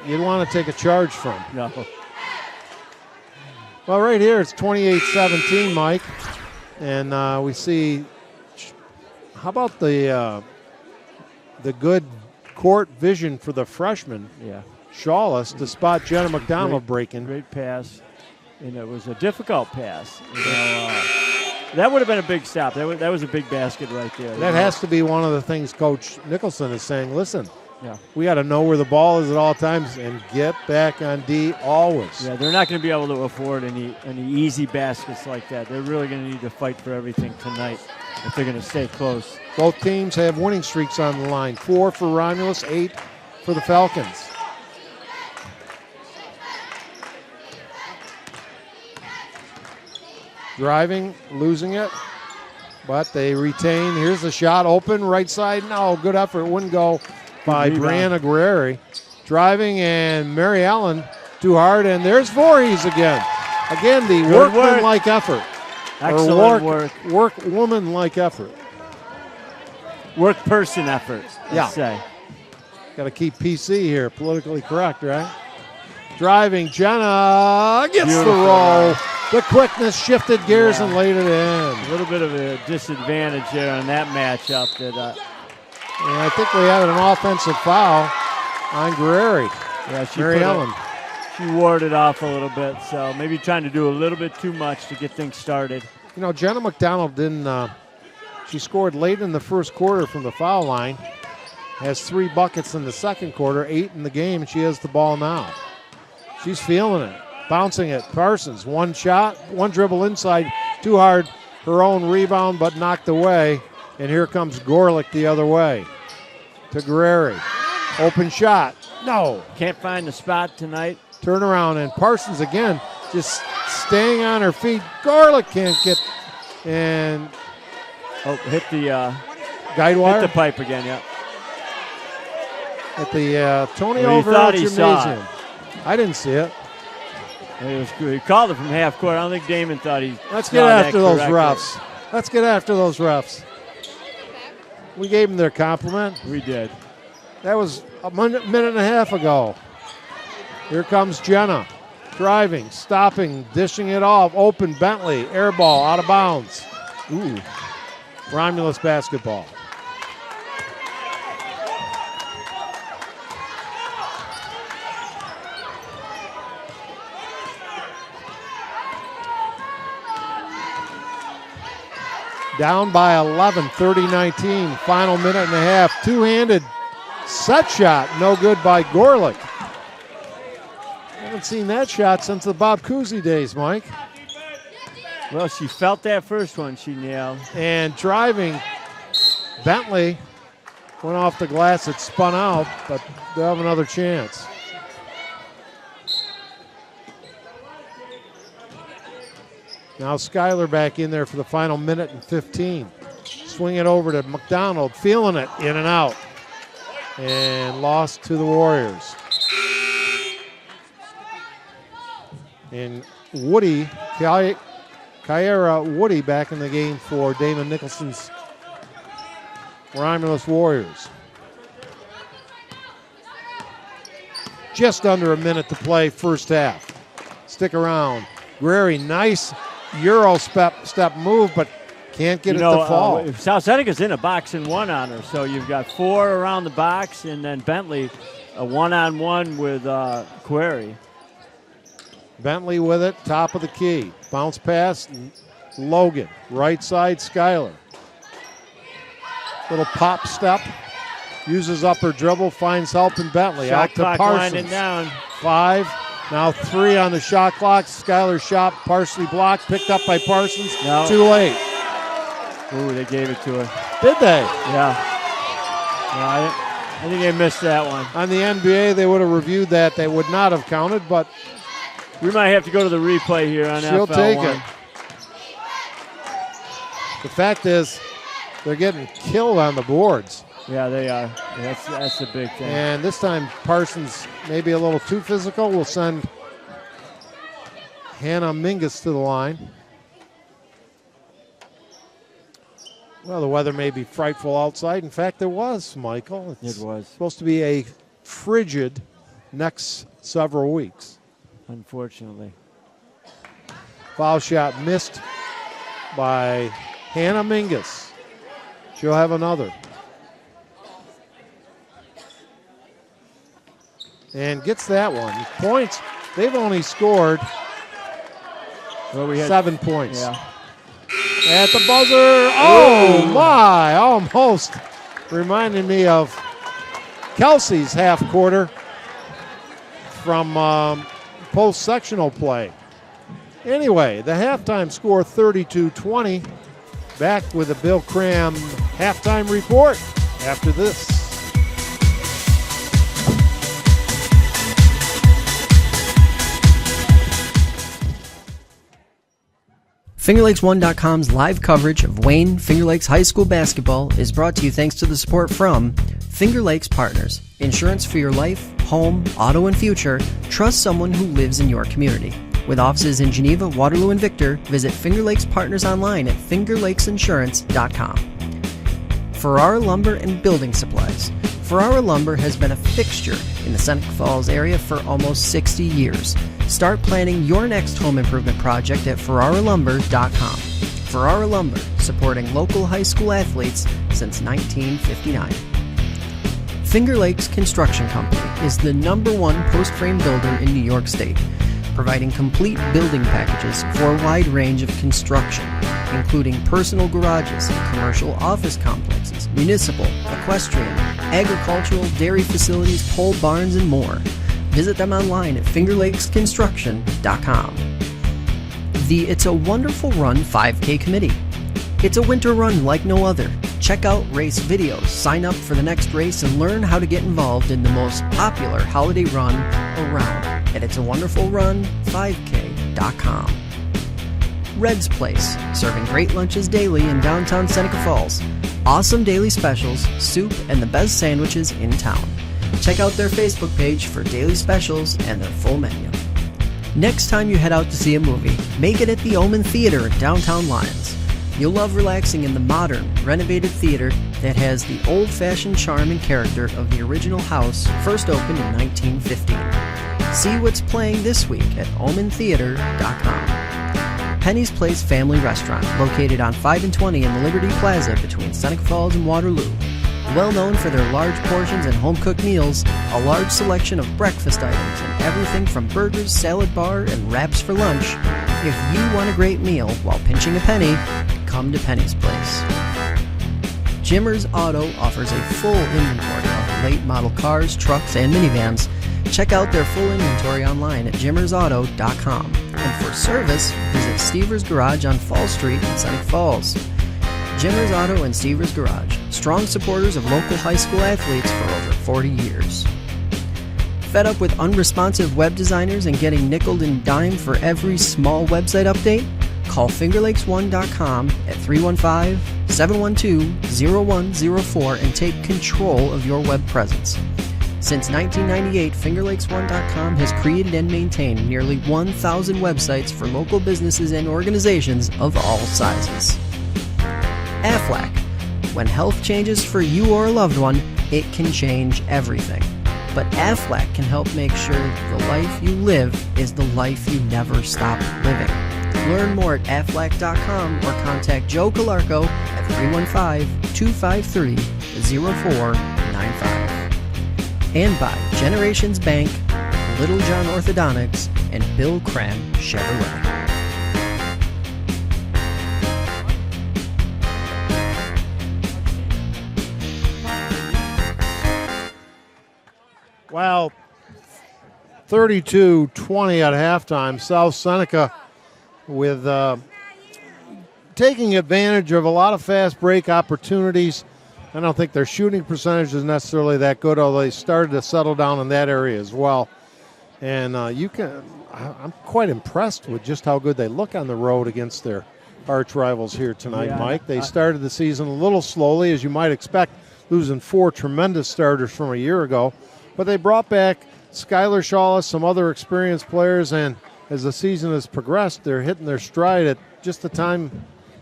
you'd want to take a charge from. No. Well, right here it's 28-17, Mike. And we see, how about the good court vision for the freshman, Yeah. Shawless, to spot Jenna McDonald breaking. Great pass. And it was a difficult pass. You know, that would have been a big stop. That was a big basket right there. That has to be one of the things Coach Nicholson is saying. Listen, Yeah. we got to know where the ball is at all times and get back on D always. Yeah, they're not going to be able to afford any easy baskets like that. They're really going to need to fight for everything tonight if they're going to stay close. Both teams have winning streaks on the line. 4 for Romulus, 8 for the Falcons. Driving, losing it, but they retain. Here's the shot, open, right side. No, good effort. Wouldn't go by Brianna Guerreri. Driving, and Mary Ellen too hard, and there's Voorhees again. Again, the workman-like effort. Excellent work. Work-woman-like effort. Work person effort, let's say. Got to keep PC here, politically correct, right? Driving, Jenna gets Beautiful. the roll. The quickness shifted gears and laid it in. A little bit of a disadvantage there on that matchup. And I think we have an offensive foul on Guerreri. Yeah, Mary Ellen. She warded off a little bit, so maybe trying to do a little bit too much to get things started. You know, Jenna McDonald didn't. She scored late in the first quarter from the foul line. Has 3 buckets in the second quarter, 8 in the game, and she has the ball now. She's feeling it. Bouncing it. Parsons, one shot, one dribble inside, too hard. Her own rebound, but knocked away. And here comes Gorlick the other way to Guerreri. Open shot. No. Can't find the spot tonight. Turn around, and Parsons again just staying on her feet. Gorlick can't get, and Hit the guide wire. hit the pipe again. Yeah. At the Tony Well, he Over thought he saw Gymnasium. I didn't see it. It was good. He called it from half court. I don't think Damon thought he. Let's saw get that after those correctly. refs. Let's get after those refs. We gave them their compliment. We did. That was a minute and a half ago. Here comes Jenna. Driving, stopping, dishing it off. Open Bentley. Air ball out of bounds. Ooh. Romulus basketball. Down by 11, 30-19. Final minute and a half. Two-handed set shot. No good by Gorlick. Haven't seen that shot since the Bob Cousy days, Mike. Well, she felt that first one she nailed. And driving, Bentley went off the glass. It spun out, but they'll have another chance. Now Skyler back in there for the final minute and 15. Swing it over to McDonald, feeling it, in and out. And lost to the Warriors. And Woody, Kyra Woody back in the game for Damon Nicholson's Romulus Warriors. Just under a minute to play first half. Stick around. Guerreri, nice Euro step move, but can't get it to fall. South Seneca's in a box and one on her, so you've got 4 around the box, and then Bentley a one-on-one with Query. Bentley with it, top of the key. Bounce pass, Logan. Right side, Skyler. Little pop step. Uses up her dribble, finds help in Bentley. Shot Out to clock Parsons. winding down. 5, Now 3 on the shot clock. Skylar's shot partially blocked, picked up by Parsons. No. Too late. Ooh, they gave it to her. Did they? Yeah. No, I think they missed that one. On the NBA, they would have reviewed that. They would not have counted, but We might have to go to the replay here on she'll FL1. take it. The fact is, they're getting killed on the boards. Yeah, they are. That's the big thing. And this time, Parsons maybe a little too physical. We'll send Hannah Mingus to the line. Well, the weather may be frightful outside. In fact, there was, Michael. It's It was. supposed to be a frigid next several weeks. Unfortunately. Foul shot missed by Hannah Mingus. She'll have another. And gets that one. Points, they've only scored Well, we had 7 points. Yeah. At the buzzer, oh my, almost reminded me of Kelsey's half quarter from post-sectional play. Anyway, the halftime score 32-20. Back with a Bill Cram halftime report after this. FingerLakes1.com's live coverage of Wayne Finger Lakes High School basketball is brought to you thanks to the support from Finger Lakes Partners. Insurance for your life, home, auto, and future. Trust someone who lives in your community. With offices in Geneva, Waterloo, and Victor, visit Finger Lakes Partners online at fingerlakesinsurance.com. Ferrara Lumber and Building Supplies. Ferrara Lumber has been a fixture in the Seneca Falls area for almost 60 years. Start planning your next home improvement project at ferraralumber.com. Ferrara Lumber, supporting local high school athletes since 1959. Finger Lakes Construction Company is the #1 post-frame builder in New York State, providing complete building packages for a wide range of construction, including personal garages, commercial office complexes, municipal, equestrian, agricultural, dairy facilities, pole barns, and more. Visit them online at fingerlakesconstruction.com. The It's a Wonderful Run 5K Committee. It's a winter run like no other. Check out race videos, sign up for the next race, and learn how to get involved in the most popular holiday run around at itsawonderfulrun5k.com. Red's Place, serving great lunches daily in downtown Seneca Falls. Awesome daily specials, soup, and the best sandwiches in town. Check out their Facebook page for daily specials and their full menu. Next time you head out to see a movie, make it at the Omen Theater in downtown Lyons. You'll love relaxing in the modern, renovated theater that has the old-fashioned charm and character of the original house, first opened in 1915. See what's playing this week at omentheater.com. Penny's Place Family Restaurant, located on 5 and 20 in the Liberty Plaza between Seneca Falls and Waterloo. Well known for their large portions and home-cooked meals, a large selection of breakfast items, and everything from burgers, salad bar, and wraps for lunch. If you want a great meal while pinching a penny, come to Penny's Place. Jimmer's Auto offers a full inventory of late model cars, trucks, and minivans. Check out their full inventory online at jimmersauto.com. And for service, visit Stever's Garage on Fall Street in Seneca Falls. Jimmer's Auto and Stever's Garage, strong supporters of local high school athletes for over 40 years. Fed up with unresponsive web designers and getting nickeled and dimed for every small website update? Call FingerLakes1.com at 315-712-0104 and take control of your web presence. Since 1998, FingerLakes1.com has created and maintained nearly 1,000 websites for local businesses and organizations of all sizes. Aflac. When health changes for you or a loved one, it can change everything. But Aflac can help make sure the life you live is the life you never stop living. Learn more at aflac.com or contact Joe Calarco at 315-253-0495. And by Generations Bank, Little John Orthodontics, and Bill Cram Chevrolet. Well, 32-20 at halftime. South Seneca with taking advantage of a lot of fast break opportunities. I don't think their shooting percentage is necessarily that good, although they started to settle down in that area as well. And I'm quite impressed with just how good they look on the road against their arch rivals here tonight, Yeah, Mike. They started the season a little slowly, as you might expect, losing 4 tremendous starters from a year ago. But they brought back Skylar Shawless, some other experienced players, and as the season has progressed, they're hitting their stride at just the time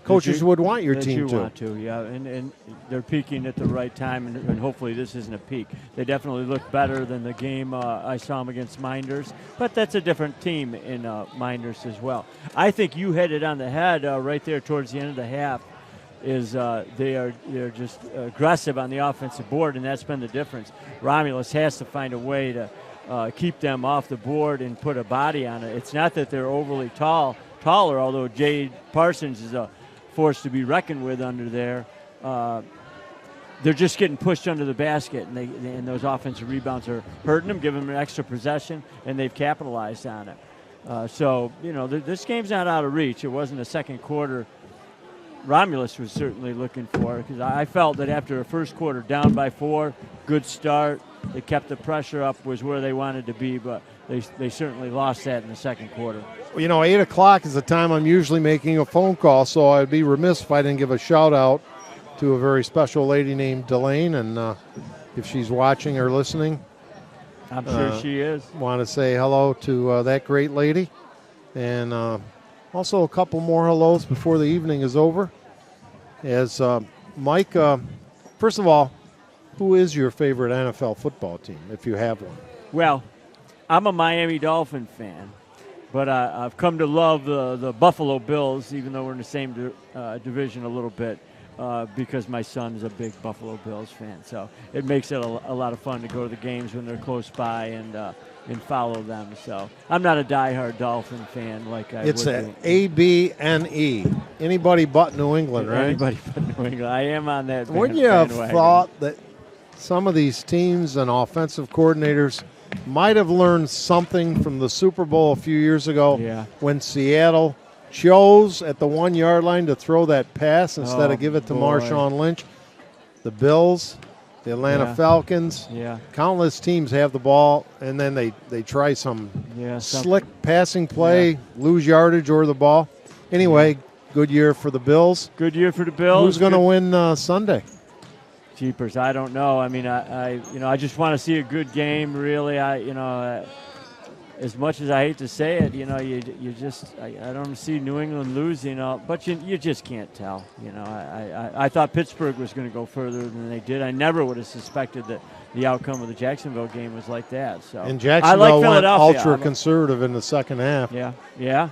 coaches would want your team to. Want to, yeah, and they're peaking at the right time, and hopefully this isn't a peak. They definitely look better than the game I saw them against Minders, but that's a different team in Minders as well. I think you hit it on the head right there towards the end of the half. They're just aggressive on the offensive board, and that's been the difference. Romulus has to find a way to keep them off the board and put a body on it. It's not that they're overly taller, although Jade Parsons is a force to be reckoned with under there. They're just getting pushed under the basket, and those offensive rebounds are hurting them, giving them an extra possession, and they've capitalized on it. So, this game's not out of reach. It wasn't a second quarter Romulus was certainly looking for, because I felt that after the first quarter down by 4, good start. They kept the pressure up, was where they wanted to be, but they certainly lost that in the second quarter. 8 o'clock is the time I'm usually making a phone call, so I'd be remiss if I didn't give a shout-out to a very special lady named Delane, and if she's watching or listening. I'm sure she is. Want to say hello to that great lady, and also a couple more hellos before the evening is over. As Mike, first of all, who is your favorite NFL football team, if you have one? Well, I'm a Miami Dolphin fan, but I've come to love the Buffalo Bills, even though we're in the same division a little bit, because my son is a big Buffalo Bills fan. So it makes it a lot of fun to go to the games when they're close by and follow them. So I'm not a diehard Dolphin fan like I it's would an be. A-B-N-E. Anybody but New England, right? Anybody but New England. I am on that Wouldn't you have bandwagon. thought that some of these teams and offensive coordinators might have learned something from the Super Bowl a few years ago when Seattle chose at the 1-yard line to throw that pass instead of give it to Marshawn Lynch? The Bills, the Atlanta Falcons, countless teams have the ball, and then they try some slick passing play, lose yardage or the ball. Anyway, good year for the Bills. Good year for the Bills. Who's going to win Sunday? Jeepers, I don't know. I mean, I just want to see a good game. Really, as much as I hate to say it, I don't see New England losing. But you just can't tell. I thought Pittsburgh was going to go further than they did. I never would have suspected that the outcome of the Jacksonville game was like that. So and Jacksonville went Philadelphia. ultra conservative in the second half. Yeah.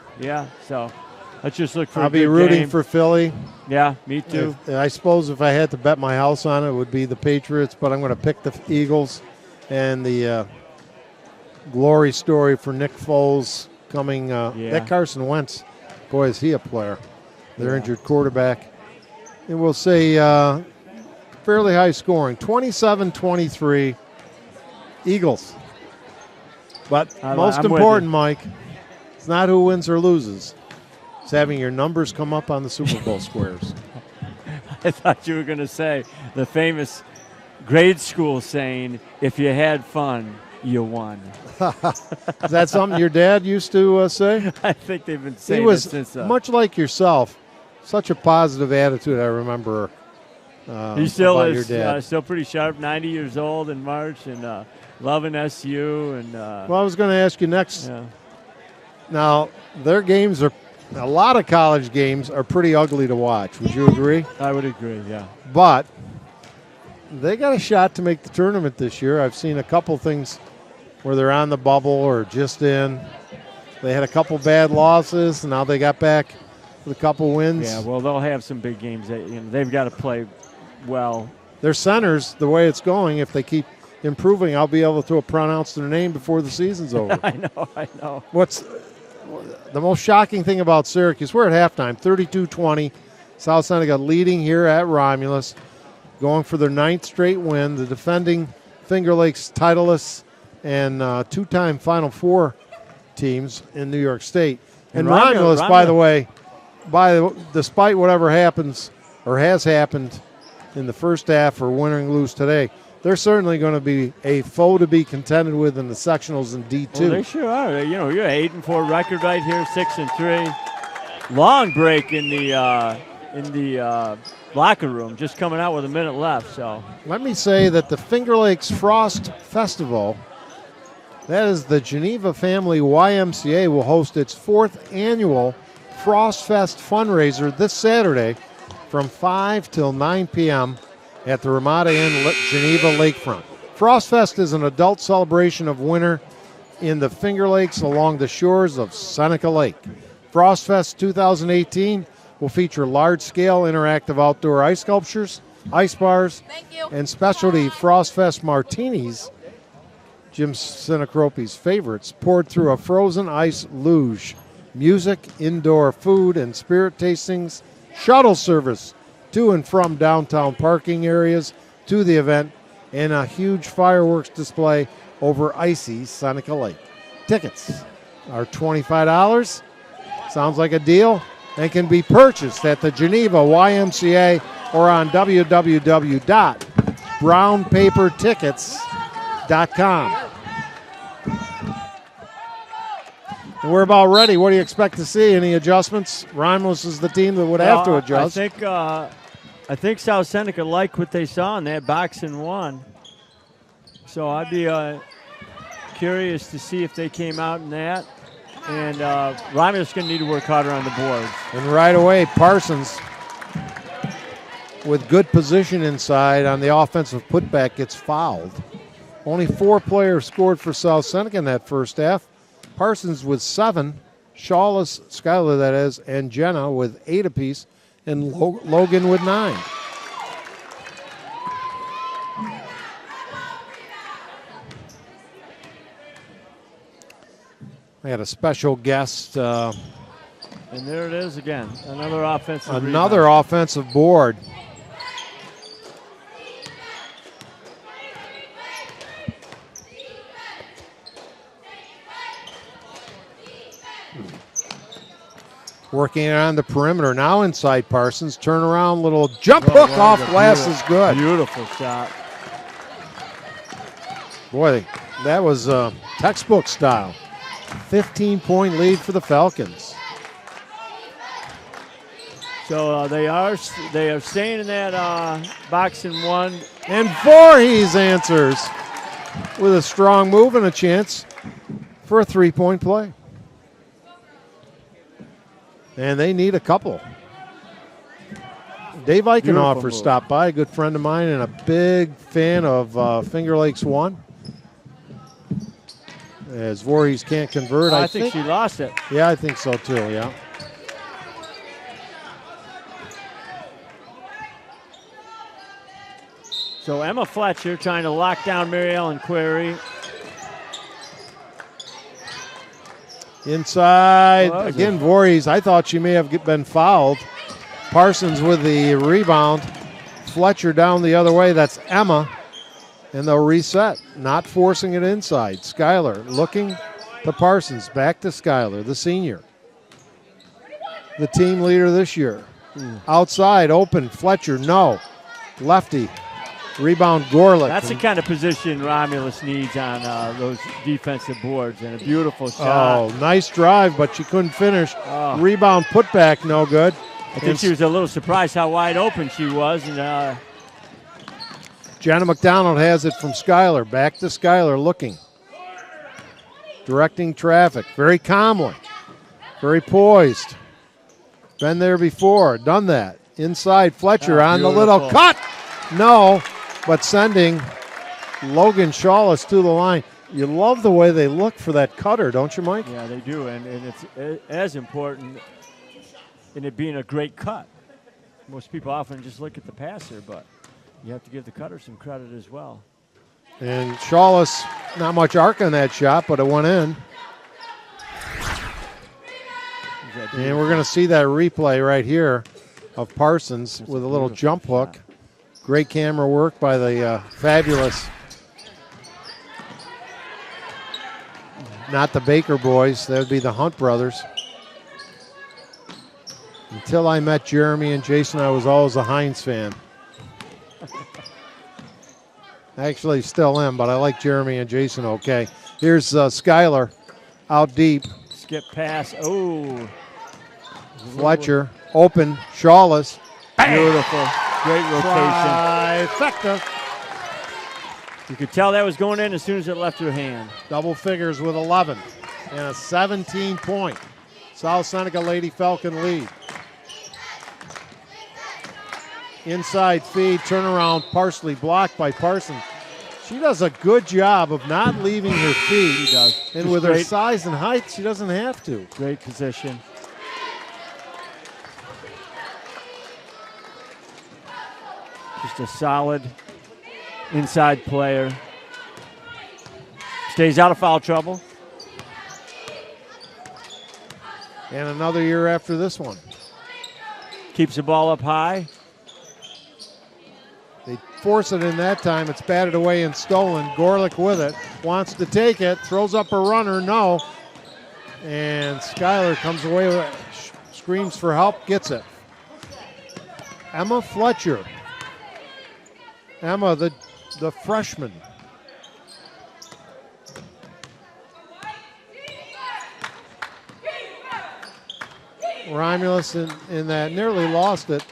So let's just look for. I'll be rooting for Philly. Yeah, me too. I suppose if I had to bet my house on it, it would be the Patriots, but I'm going to pick the Eagles. And the glory story for Nick Foles coming. That Carson Wentz, boy, is he a player. Their injured quarterback. And we'll say fairly high scoring, 27-23, Eagles. But most important, Mike, it's not who wins or loses. It's having your numbers come up on the Super Bowl squares. I thought you were going to say the famous grade school saying, if you had fun, you won. Is that something your dad used to say? I think they've been saying he was, it since. Much like yourself, such a positive attitude, I remember. He still about is your dad. Still pretty sharp, 90 years old in March, and loving SU. And well, I was going to ask you next. Yeah. Now, their games are, a lot of college games are pretty ugly to watch. Would you agree? I would agree, yeah. But they got a shot to make the tournament this year. I've seen a couple things where they're on the bubble or just in. They had a couple bad losses, and now they got back with a couple wins. Yeah, well, they'll have some big games. They've got to play well. Their centers, the way it's going, if they keep improving, I'll be able to pronounce their name before the season's over. I know. What's the most shocking thing about Syracuse? We're at halftime, 32-20. South Seneca leading here at Romulus, going for their 9th straight win. The defending Finger Lakes titleists and two-time Final Four teams in New York State. And Romulus, Romulus, by the way, despite whatever happens or has happened in the first half or win or lose today, they're certainly going to be a foe to be contended with in the sectionals in D2. Well, they sure are. You know, you're an 8-4 record right here, 6-3. Long break in the locker room, just coming out with a minute left. So let me say that the Finger Lakes Frost Festival, that is the Geneva Family YMCA, will host its 4th annual Frost Fest fundraiser this Saturday from 5 till 9 p.m. at the Ramada Inn, Geneva Lakefront. Frost Fest is an adult celebration of winter in the Finger Lakes along the shores of Seneca Lake. Frost Fest 2018 will feature large-scale interactive outdoor ice sculptures, ice bars, and specialty Frost Fest martinis, Jim Sinacropi's favorites, poured through a frozen ice luge. Music, indoor food and spirit tastings, shuttle service to and from downtown parking areas to the event, and a huge fireworks display over icy Seneca Lake. Tickets are $25. Sounds like a deal, and can be purchased at the Geneva YMCA or on www.brownpapertickets.com. And we're about ready. What do you expect to see? Any adjustments? Romulus is the team that would have to adjust. I think South Seneca liked what they saw in that boxing one. So I'd be curious to see if they came out in that. And Romulus is going to need to work harder on the boards. And right away, Parsons, with good position inside on the offensive putback, gets fouled. Only 4 players scored for South Seneca in that first half. Parsons with 7, Shawless, Skylar that is, and Jenna with 8 apiece, and Logan with 9. I had a special guest. And there it is again, another offensive offensive board. Working it on the perimeter. Now inside Parsons. Turn around, little jump hook off glass is good. Beautiful shot. Boy, that was textbook style. 15-point lead for the Falcons. So they are staying in that boxing one. And Voorhees answers with a strong move and a chance for a 3-point play. And they need a couple. Dave Eichenhofer stopped by, a good friend of mine and a big fan of Finger Lakes 1. As Voorhees can't convert, I think she lost it. Yeah, I think so too, yeah. So Emma Fletcher trying to lock down Mary Ellen Query. Inside, again, Voorhees. I thought she may have been fouled. Parsons with the rebound. Fletcher down the other way. That's Emma. And they'll reset, not forcing it inside. Skylar looking to Parsons. Back to Skylar, the senior. The team leader this year. Outside, open. Fletcher, no. Lefty. Rebound, Gorlick. That's the kind of position Romulus needs on those defensive boards, and a beautiful shot. Oh, nice drive, but she couldn't finish. Rebound, putback, no good. I think she was a little surprised how wide open she was. And Jenna McDonald has it from Skylar. Back to Skylar, looking. Directing traffic, very calmly. Very poised. Been there before, done that. Inside, Fletcher on the little cut. No. But sending Logan Shawless to the line. You love the way they look for that cutter, don't you, Mike? Yeah, they do, and it's as important in it being a great cut. Most people often just look at the passer, but you have to give the cutter some credit as well. And Shawless, not much arc on that shot, but it went in. And we're going to see that replay right here of Parsons with a little jump hook. Great camera work by the fabulous Not the Baker boys. That would be the Hunt brothers. Until I met Jeremy and Jason, I was always a Hines fan. Actually, still am, but I like Jeremy and Jason okay. Here's Skylar out deep. Skip pass. Oh. Fletcher, open, Shawless. Beautiful. Great rotation. Trifecta. You could tell that was going in as soon as it left her hand. Double figures with 11 and a 17-point South Seneca Lady Falcon lead. Inside feed, turnaround, partially blocked by Parsons. She does a good job of not leaving her feet. She does. And Just with her great. size and height, she doesn't have to. Great position. Just a solid inside player. Stays out of foul trouble. And another year after this one. Keeps the ball up high. They force it in that time. It's batted away and stolen. Gorlick with it. Wants to take it. Throws up a runner. No. And Skylar comes away with it. Screams for help. Gets it. Emma Fletcher. Emma, the freshman. Romulus in that nearly lost it.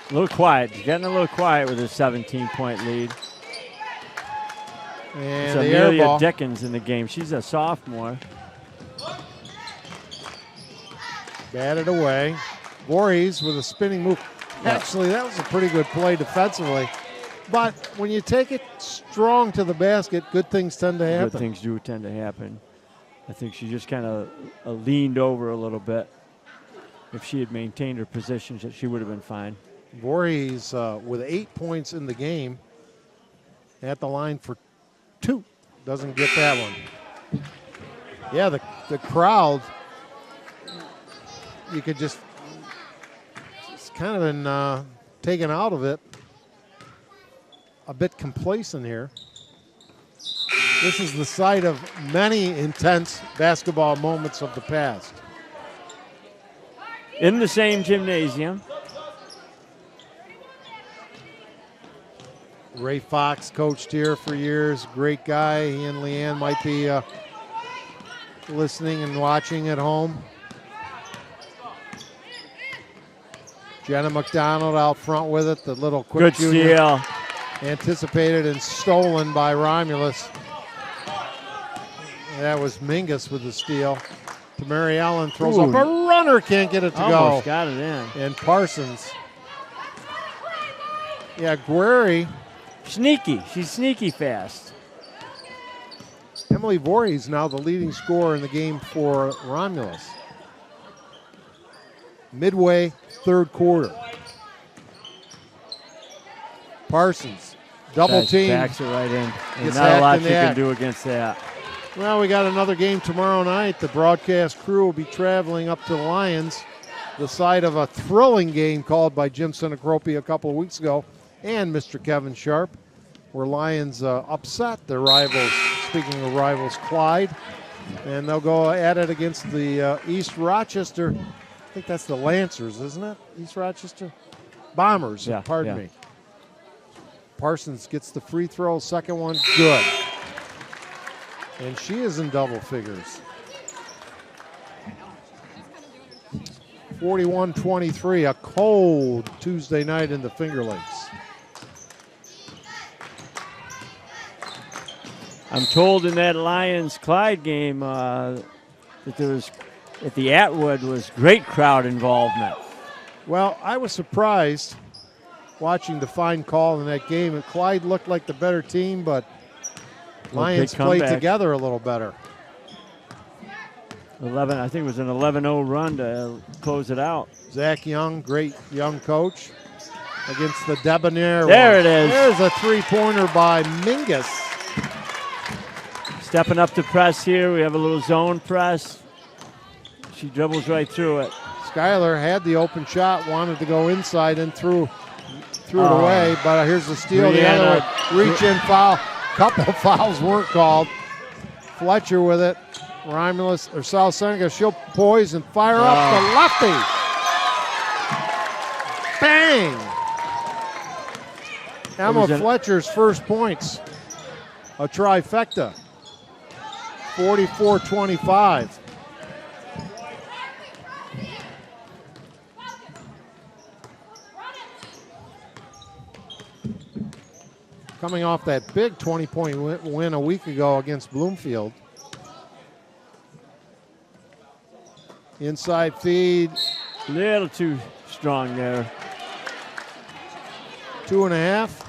A little quiet. He's getting a little quiet with his 17-point lead. And It's the air Amelia ball. Dickens in the game. She's a sophomore. Batted away. Voorhees with a spinning move. Actually, that was a pretty good play defensively. But when you take it strong to the basket, good things tend to happen. Good things do tend to happen. I think she just kind of leaned over a little bit. If she had maintained her position, she would have been fine. Voorhees with 8 points in the game at the line for 2. Doesn't get that one. Yeah, the crowd, you could just, it's kind of been taken out of it. A bit complacent here. This is the site of many intense basketball moments of the past. In the same gymnasium. Ray Fox coached here for years. Great guy. He and Leanne might be listening and watching at home. Jenna McDonald out front with it. The little quick Good junior. steal. Anticipated and stolen by Romulus. That was Mingus with the steal. To Mary Ellen, throws up a runner, can't get it to Almost go. got it in. And Parsons. Yeah, Guerri. Sneaky. She's sneaky fast. Emily Voorhees now the leading scorer in the game for Romulus. Midway, third quarter. Parsons, double team. Backs it right in. And Gets not a hacked lot in you the can act. do against that. Well, we got another game tomorrow night. The broadcast crew will be traveling up to Lyons, the site of a thrilling game called by Jim Sinacropi a couple of weeks ago, and Mr. Kevin Sharp, where Lyons upset their rivals, speaking of rivals, Clyde. And they'll go at it against the East Rochester, I think that's the Lancers, isn't it? East Rochester? Bombers, Yeah, pardon yeah. me. Parsons gets the free throw, second one, good. And she is in double figures. 41-23, a cold Tuesday night in the Finger Lakes. I'm told in that Lions-Clyde game that there was, at the Atwood, was great crowd involvement. Well, I was surprised watching the fine call in that game. Clyde looked like the better team, but Lions big played comeback. together a little better. 11, I think it was an 11-0 run to close it out. Zach Young, great young coach, against the Debonair. There one. it is. There's a three-pointer by Mingus. Stepping up to press here. We have a little zone press. She dribbles right through it. Skylar had the open shot, wanted to go inside and threw it away, but here's the steal. The Brianna. other one, reach-in foul. Couple fouls weren't called. Fletcher with it. Romulus or South Seneca, she'll poise and fire up the lefty. Bang! Emma Fletcher's first points. A trifecta. 44-25. Coming off that big 20-point win a week ago against Bloomfield. Inside feed. A little too strong there. 2.5.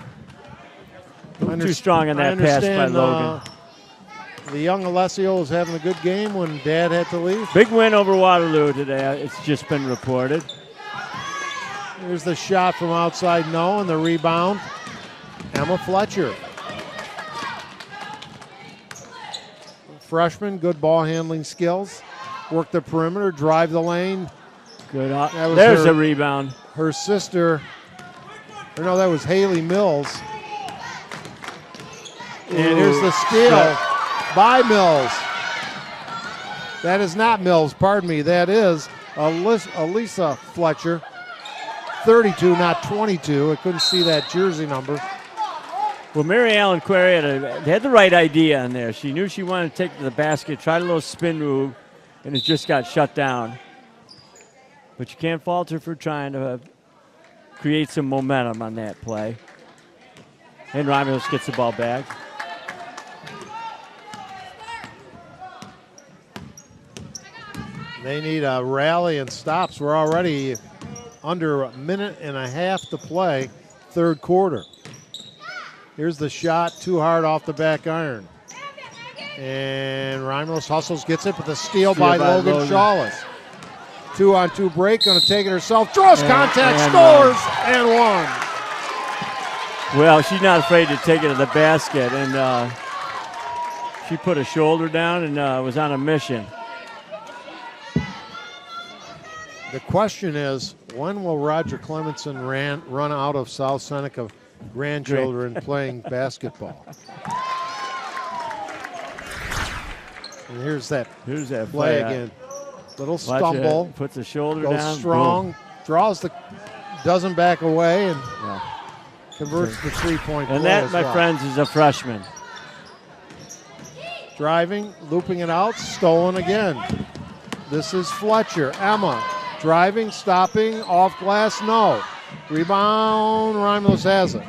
Too strong on that pass by Logan. The young Alessio is having a good game when Dad had to leave. Big win over Waterloo today. It's just been reported. Here's the shot from outside, no, and the rebound. Emma Fletcher. Freshman, good ball handling skills. Work the perimeter, drive the lane. Good. There's a rebound. Her sister, or no, that was Haley Mills. And here's the steal by Mills. That is not Mills, pardon me. That is Elisa Fletcher. 32, not 22. I couldn't see that jersey number. Well, Mary Ellen Query had the right idea in there. She knew she wanted to take it to the basket, tried a little spin move, and it just got shut down. But you can't fault her for trying to create some momentum on that play. And Romulus gets the ball back. They need a rally and stops. We're already under a minute and a half to play, third quarter. Here's the shot, too hard off the back iron. And Romulus hustles, gets it, but the steal by Logan Shawless. 2-on-2 break, going to take it herself, draws contact, scores, and one. Well, she's not afraid to take it to the basket, and she put a shoulder down and was on a mission. The question is, when will Roger Clemenson run out of South Seneca grandchildren playing basketball? And here's that play again. Little stumble. Puts the shoulder goes down. Strong. Boom. Doesn't back away and converts the three-point play. And that, my friends, is a freshman. Driving, looping it out, stolen again. This is Fletcher. Emma driving, stopping, off glass, no. Rebound, Romulus has it.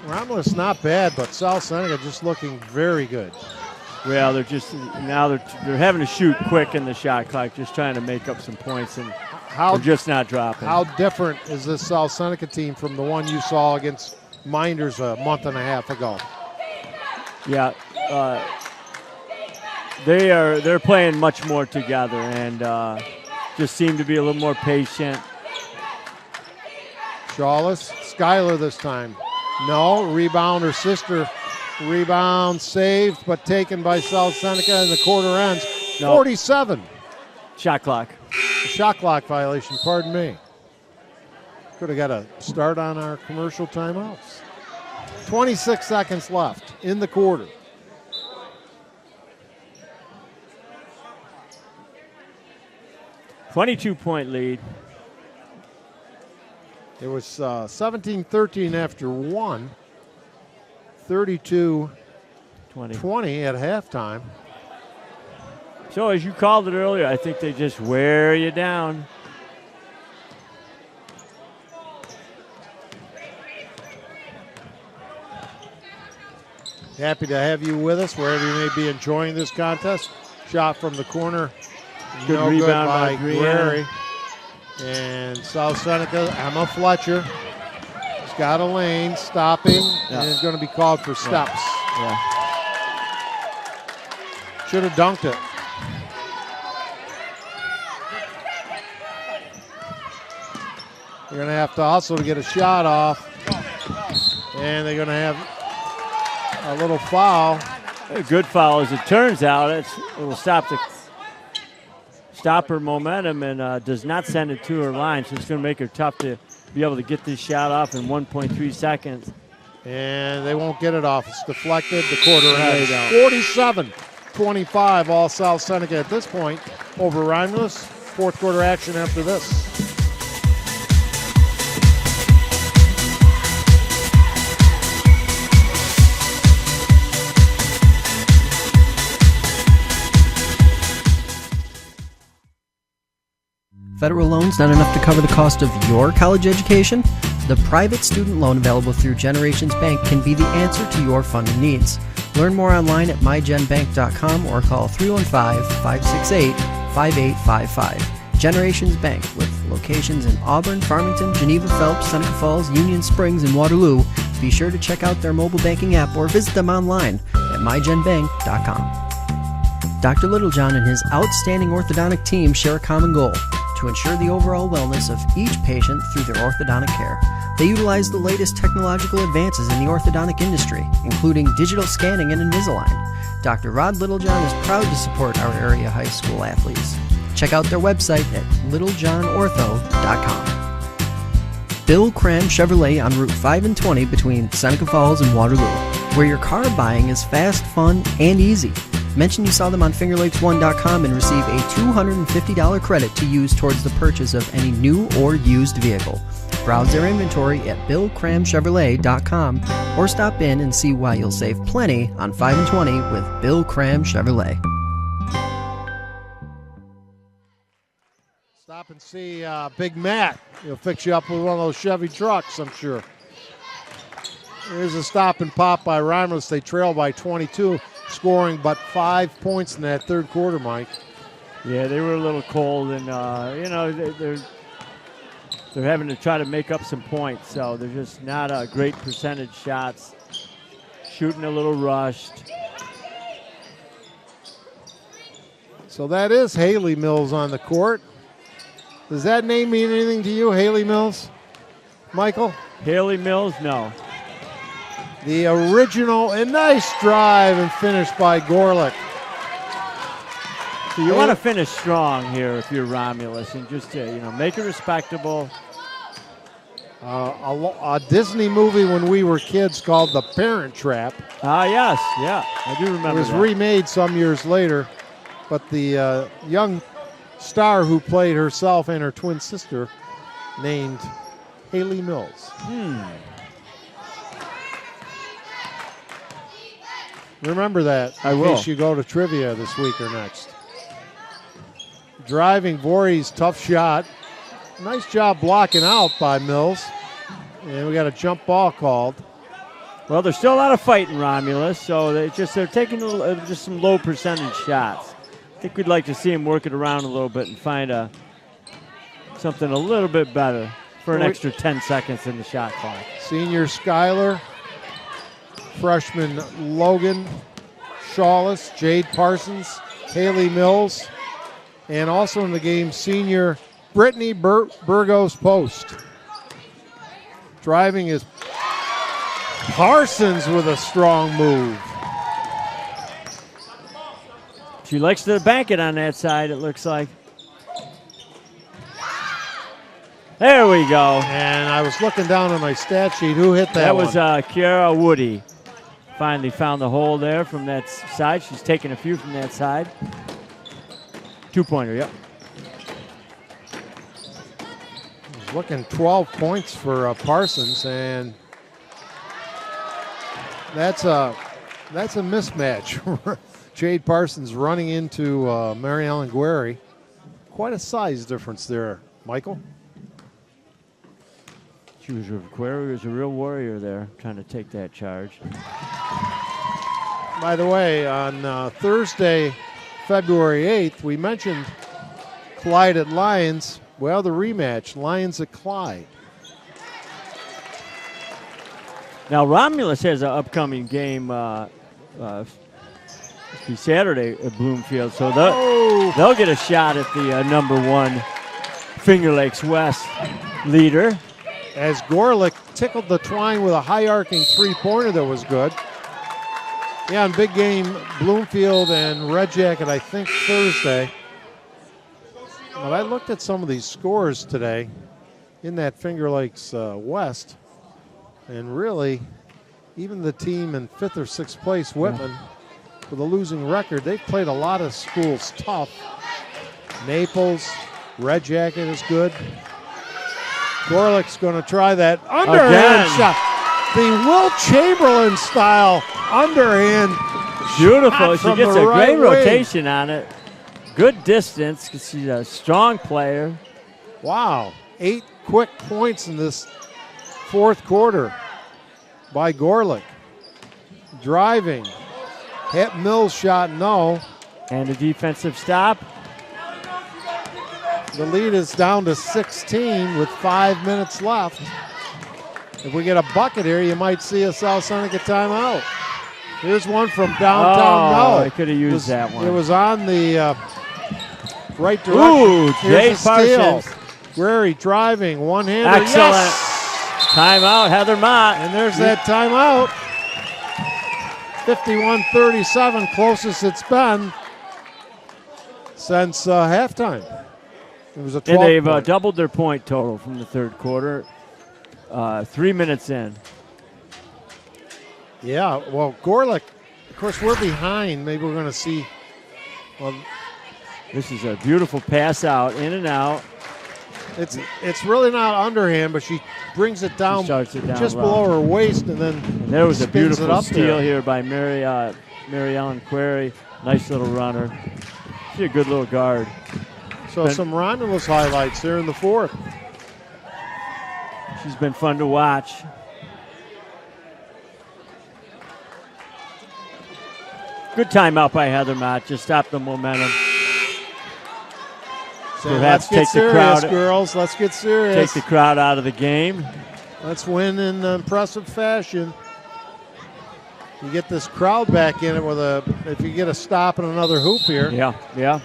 Romulus not bad, but South Seneca just looking very good. Well, they're having to shoot quick in the shot clock, just trying to make up some points, and they're just not dropping. How different is this South Seneca team from the one you saw against Minders a month and a half ago? Yeah, they're playing much more together and just seem to be a little more patient. Shawless, Skylar this time. No, rebound, her sister. Rebound saved, but taken by South Seneca, and the quarter ends. 47. Shot clock. Shot clock violation, pardon me. Could have got a start on our commercial timeouts. 26 seconds left in the quarter. $22-point lead. It was 17-13 after one. 32-20 at halftime. So as you called it earlier, I think they just wear you down. Happy to have you with us wherever you may be enjoying this contest. Shot from the corner. Good rebound by Greary. And South Seneca, Emma Fletcher. She's got a lane, stopping, and is going to be called for steps. Yeah. Should have dunked it. They're going to have to hustle to get a shot off. And they're going to have a little foul. A good foul, as it turns out. It will stop her momentum and does not send it to her line. So it's going to make her tough to be able to get this shot off in 1.3 seconds. And they won't get it off. It's deflected. The quarter ends. 47-25, all South Seneca at this point over Romulus. Fourth quarter action after this. Federal loans not enough to cover the cost of your college education? The private student loan available through Generations Bank can be the answer to your funding needs. Learn more online at mygenbank.com or call 315-568-5855. Generations Bank, with locations in Auburn, Farmington, Geneva, Phelps, Seneca Falls, Union Springs, and Waterloo. Be sure to check out their mobile banking app or visit them online at mygenbank.com. Dr. Littlejohn and his outstanding orthodontic team share a common goal: to ensure the overall wellness of each patient through their orthodontic care. They utilize the latest technological advances in the orthodontic industry, including digital scanning and Invisalign. Dr. Rod Littlejohn is proud to support our area high school athletes. Check out their website at littlejohnortho.com. Bill Cram Chevrolet on Route 5 and 20 between Seneca Falls and Waterloo, where your car buying is fast, fun, and easy. Mention you saw them on fingerlakes1.com and receive a $250 credit to use towards the purchase of any new or used vehicle. Browse their inventory at billcramchevrolet.com or stop in and see why you'll save plenty on 5 and 20 with Bill Cram Chevrolet. Stop and see Big Matt. He'll fix you up with one of those Chevy trucks, I'm sure. Here's a stop and pop by Romulus. They trail by 22. Scoring but 5 points in that third quarter, Mike. Yeah, they were a little cold, and they're having to try to make up some points. So they're just not a great percentage shots. Shooting a little rushed. So that is Haley Mills on the court. Does that name mean anything to you, Haley Mills, Michael? Haley Mills, no. The original, and nice drive and finish by Gorlick. So you want to finish strong here if you're Romulus, and just make it respectable. A Disney movie when we were kids called The Parent Trap. Yes, yeah, I do remember. It was that. remade some years later, but the young star who played herself and her twin sister named Haley Mills. Remember that I in will. case you go to trivia this week or next. Driving Voorhees, tough shot. Nice job blocking out by Mills. And we got a jump ball called. Well, there's still a lot of fight in Romulus, so they're taking just some low percentage shots. I think we'd like to see them work it around a little bit and find something a little bit better for an extra 10 seconds in the shot clock. Senior Schuyler. Freshman Logan Shawless, Jade Parsons, Haley Mills, and also in the game, senior Brittany Burgos Post. Driving is Parsons with a strong move. She likes to bank it on that side, it looks like. There we go. And I was looking down on my stat sheet. Who hit that? That was one? Kiara Woody. Finally found the hole there from that side. She's taken a few from that side. Two-pointer, yep. I was looking 12 points for Parsons, and that's a mismatch. Jade Parsons running into Mary Ellen Guerry. Quite a size difference there, Michael. Guerry was a real warrior there, trying to take that charge. By the way, on Thursday, February 8th, we mentioned Clyde at Lions. Well, the rematch, Lions at Clyde. Now, Romulus has an upcoming game Saturday at Bloomfield, so they'll get a shot at the number 1 Finger Lakes West leader. As Gorlick tickled the twine with a high arcing three-pointer that was good. Yeah, in big game, Bloomfield and Red Jacket, I think Thursday. But I looked at some of these scores today in that Finger Lakes West, and really even the team in 5th or 6th place, Whitman, with a losing record, they've played a lot of schools tough. Naples, Red Jacket is good. Gorlick's going to try that underhand shot. The Will Chamberlain style underhand. Beautiful. She gets a right great wing. rotation on it. Good distance because she's a strong player. Wow. 8 quick points in this 4th quarter by Gorlick. Driving. Hit Mills shot, no. And a defensive stop. The lead is down to 16 with 5 minutes left. If we get a bucket here, you might see a South Seneca timeout. Here's one from downtown. Oh, No, I could have used that one. It was on the right direction. Ooh, Jay Here's a steal. Parsons. Guerry driving, one-hander. Excellent. Yes! Timeout, Heather Mott. And there's that timeout. 51-37, closest it's been since halftime. It was a 12 And they've point. doubled their point total from the 3rd quarter. 3 minutes in. Yeah, well, Gorlick, of course, we're behind. Maybe we're going to see. Well, This is a beautiful pass out, in and out. it's really not underhand, but she brings it down, starts it down just low. below her waist, and then And there was a spins it beautiful up steal there. here by Mary Ellen Query. Nice little runner. She's a good little guard. So some Romulus highlights there in the 4th. She's been fun to watch. Good timeout by Heather Mott. Just stop the momentum. So Perhaps let's get take the serious, crowd- girls. Let's get serious. Take the crowd out of the game. Let's win in impressive fashion. You get this crowd back in it with if you get a stop and another hoop here. Yeah, yeah.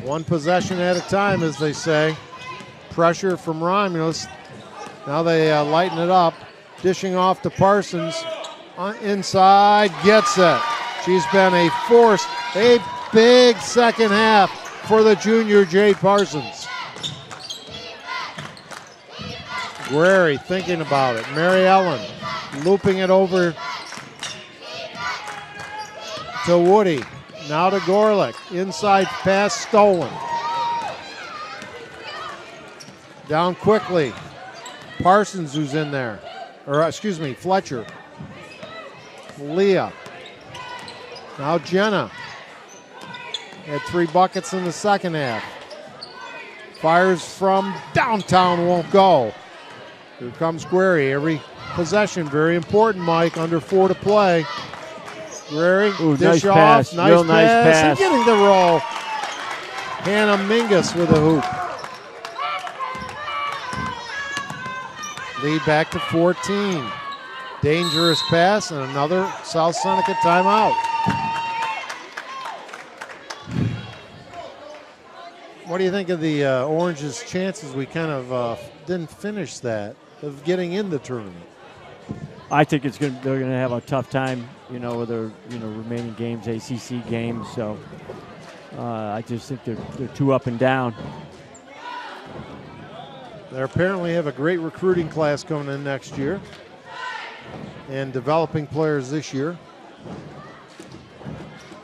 One possession at a time, as they say. Pressure from Romulus. Now they lighten it up. Dishing off to Parsons. Inside, gets it. She's been a force. A big second half for the junior Jade Parsons. Guerry thinking about it. Mary Ellen looping it over to Woody. Now to Gorlick. Inside pass stolen. Down quickly. Parsons who's in there. Or excuse me, Fletcher. Leah. Now Jenna. Had 3 buckets in the second half. Fires from downtown, won't go. Here comes Guerry. Every possession, very important, Mike. Under 4 to play. Guerry, Ooh, dish nice off. pass. Real nice pass. And getting the roll. Hannah Mingus with a hoop. Lead back to 14. Dangerous pass and another South Seneca timeout. What do you think of the Orange's chances? We kind of didn't finish that of getting in the tournament. I think they're going to have a tough time, with their remaining games, ACC games. So I just think they're too up and down. They apparently have a great recruiting class coming in next year and developing players this year.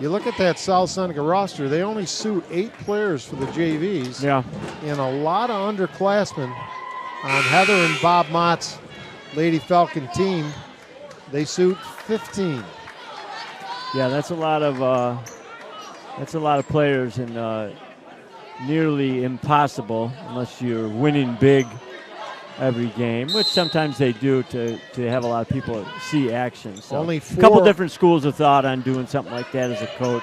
You look at that South Seneca roster, they only suit 8 players for the JVs. Yeah. And a lot of underclassmen on Heather and Bob Mott's Lady Falcon team. They suit 15. Yeah, that's a lot of players, and nearly impossible unless you're winning big every game, which sometimes they do to have a lot of people see action. So Only a 4 couple different schools of thought on doing something like that as a coach.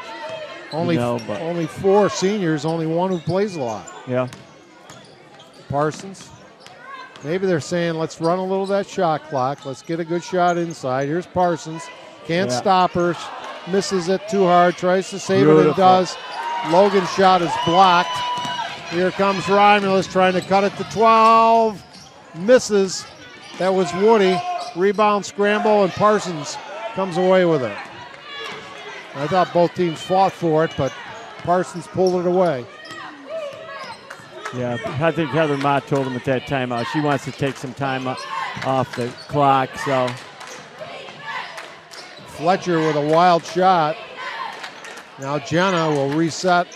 Only 4 seniors, only 1 who plays a lot. Yeah. Parsons. Maybe they're saying, let's run a little of that shot clock. Let's get a good shot inside. Here's Parsons. Can't stop her. Misses it too hard. Tries to save it and does. Logan's shot is blocked. Here comes Romulus trying to cut it to 12. Misses. That was Woody. Rebound scramble, and Parsons comes away with it. I thought both teams fought for it, but Parsons pulled it away. Yeah, I think Heather Mott told him at that timeout she wants to take some time off the clock, so Fletcher with a wild shot. Now Jenna will reset.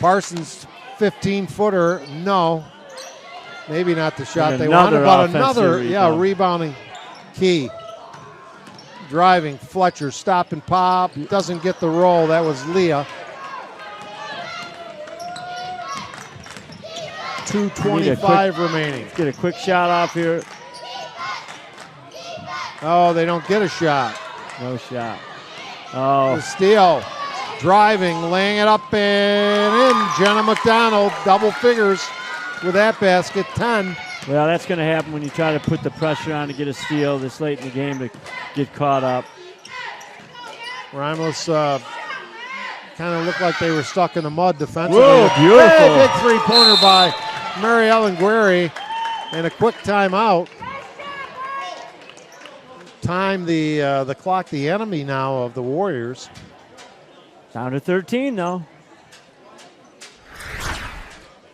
Parsons 15-footer. No. Maybe not the shot And they wanted, but another rebound. rebounding key. Driving, Fletcher, stop and pop. Doesn't get the roll. That was Leah. 2:25 remaining. Get a quick shot off here. Oh, they don't get a shot. No shot. Oh, The steal. Driving, laying it up and in. Jenna McDonald, double figures with that basket, 10. well, that's going to happen when you try to put the pressure on to get a steal this late in the game to get caught up. Romulus kind of looked like they were stuck in the mud defensively. Whoa, beautiful. Hey, big three-pointer by Mary Ellen Guerry, and a quick timeout. Time the clock, the enemy now of the Warriors. Down to 13, though.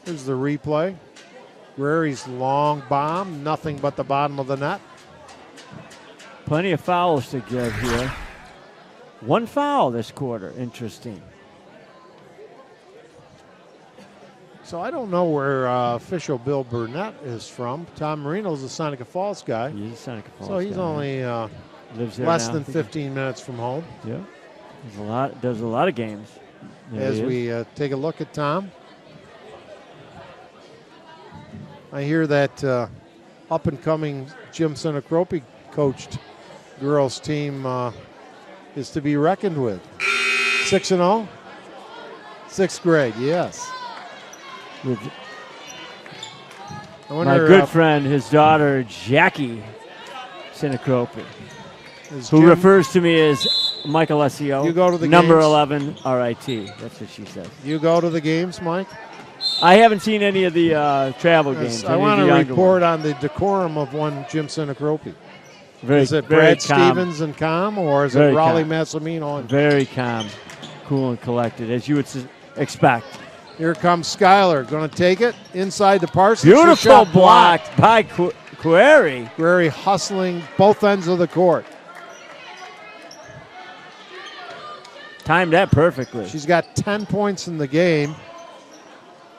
Here's the replay. Guerry's long bomb, nothing but the bottom of the net. Plenty of fouls to give here. One foul this quarter. Interesting. So I don't know where official Bill Burnett is from. Tom Marino's a Seneca Falls guy. He's a Seneca Falls So he's guy. only Lives there less now. than 15 minutes from home. Yeah. Does a lot of games. There As he is. we take a look at Tom. I hear that up-and-coming Jim Senecropi coached girls team is to be reckoned with. 6-0? Sixth grade, yes. With I my wonder, good friend, his daughter, Jackie Sinacropi, is who Jim- refers to me as Mike Alessio. You go to the number games? 11, RIT. That's what she says. You go to the games, Mike? I haven't seen any of the travel games. I any of want the to younger report ones. on the decorum of one Jim Senecropi. Very, Is it very Brad calm, Stevens and calm, or is Very it Raleigh calm. Massimino? And Very calm, cool and collected, as you would expect. here comes Skylar, going to take it inside the Parsons. Her Beautiful shot blocked by Query. Very hustling both ends of the court. Timed that perfectly. She's got 10 points in the game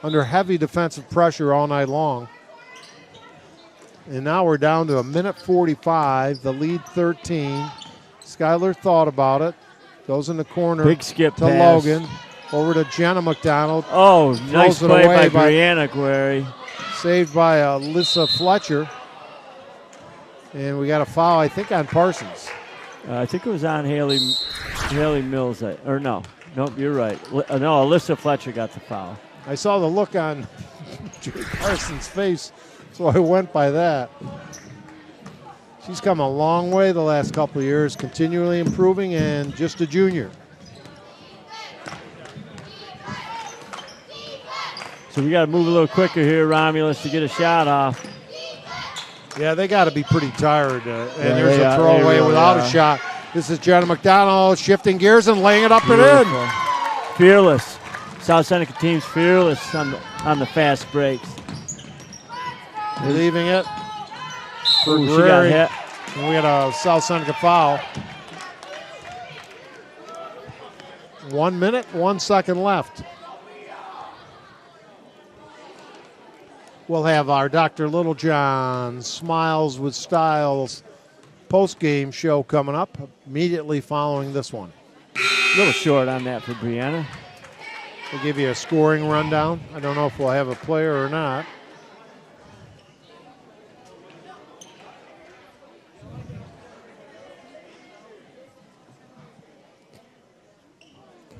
under heavy defensive pressure all night long. And now we're down to a minute 45, the lead 13. Skylar thought about it. Goes in the corner Big skip to pass. Logan. Over to Jenna McDonald. Oh, nice it play away by by- Brianna Query. Saved by Alyssa Fletcher. And we got a foul, I think, on Parsons. I think it was on Haley Mills. Or no. Nope, you're right. No, Alyssa Fletcher got the foul. I saw the look on Jay Parsons' face, so I went by that. She's come a long way the last couple of years, continually improving, and just a junior. So we got to move a little quicker here, Romulus, to get a shot off. Yeah, they got to be pretty tired. And Yeah, there's they a are. throwaway They really without a are. shot. This is Jenna McDonald shifting gears and laying it up and in. Beautiful. Fearless. South Seneca team's fearless on the fast breaks. Leaving it for Ooh, she got Guerrero. hit. And we had a South Seneca foul. 1 minute, 1 second left. We'll have our Dr. Littlejohn Smiles with Styles post-game show coming up immediately following this one. A little short on that for Brianna. We'll give you a scoring rundown. I don't know if we'll have a player or not.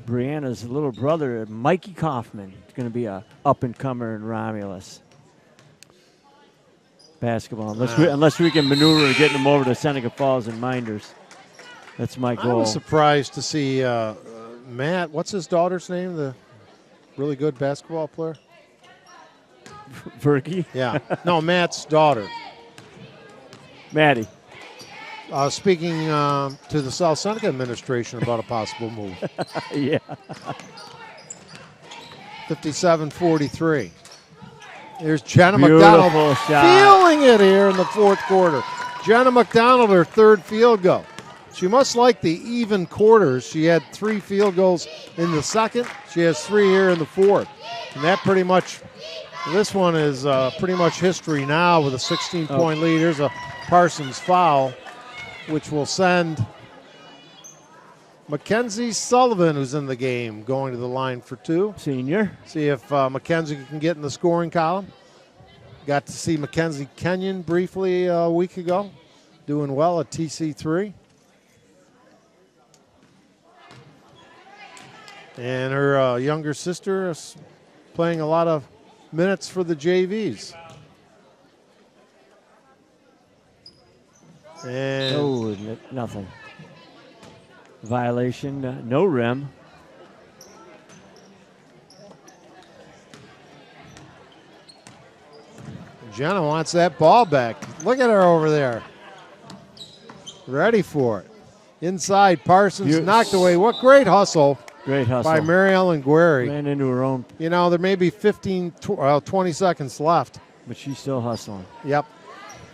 Brianna's little brother, Mikey Kaufman, is going to be a up-and-comer in Romulus basketball. Unless we can maneuver getting them over to Seneca Falls and Minders. That's my I goal. was surprised to see Matt, what's his daughter's name? The really good basketball player? Verky? Yeah. No, Matt's daughter. Maddie. Speaking to the South Seneca administration about a possible move. Yeah. 57-43. Here's Jenna Beautiful McDonald shot. feeling it here in the fourth quarter. Jenna McDonald, her third field goal. She must like the even quarters. She had 3 field goals in the second. She has 3 here in the fourth. And that pretty much, this one is pretty much history now with a 16-point lead. Here's a Parsons foul, which will send Mackenzie Sullivan, who's in the game, going to the line for 2. Senior. See if Mackenzie can get in the scoring column. Got to see Mackenzie Kenyon briefly a week ago, doing well at TC3. And her younger sister is playing a lot of minutes for the JVs. And Oh, nothing. Violation, no rim. Jenna wants that ball back. Look at her over there. Ready for it. Inside, Parsons knocked away. What great hustle. Great hustle. By Mary Ellen Guerry. Ran into her own. You know, there may be 20 seconds left. But she's still hustling. Yep.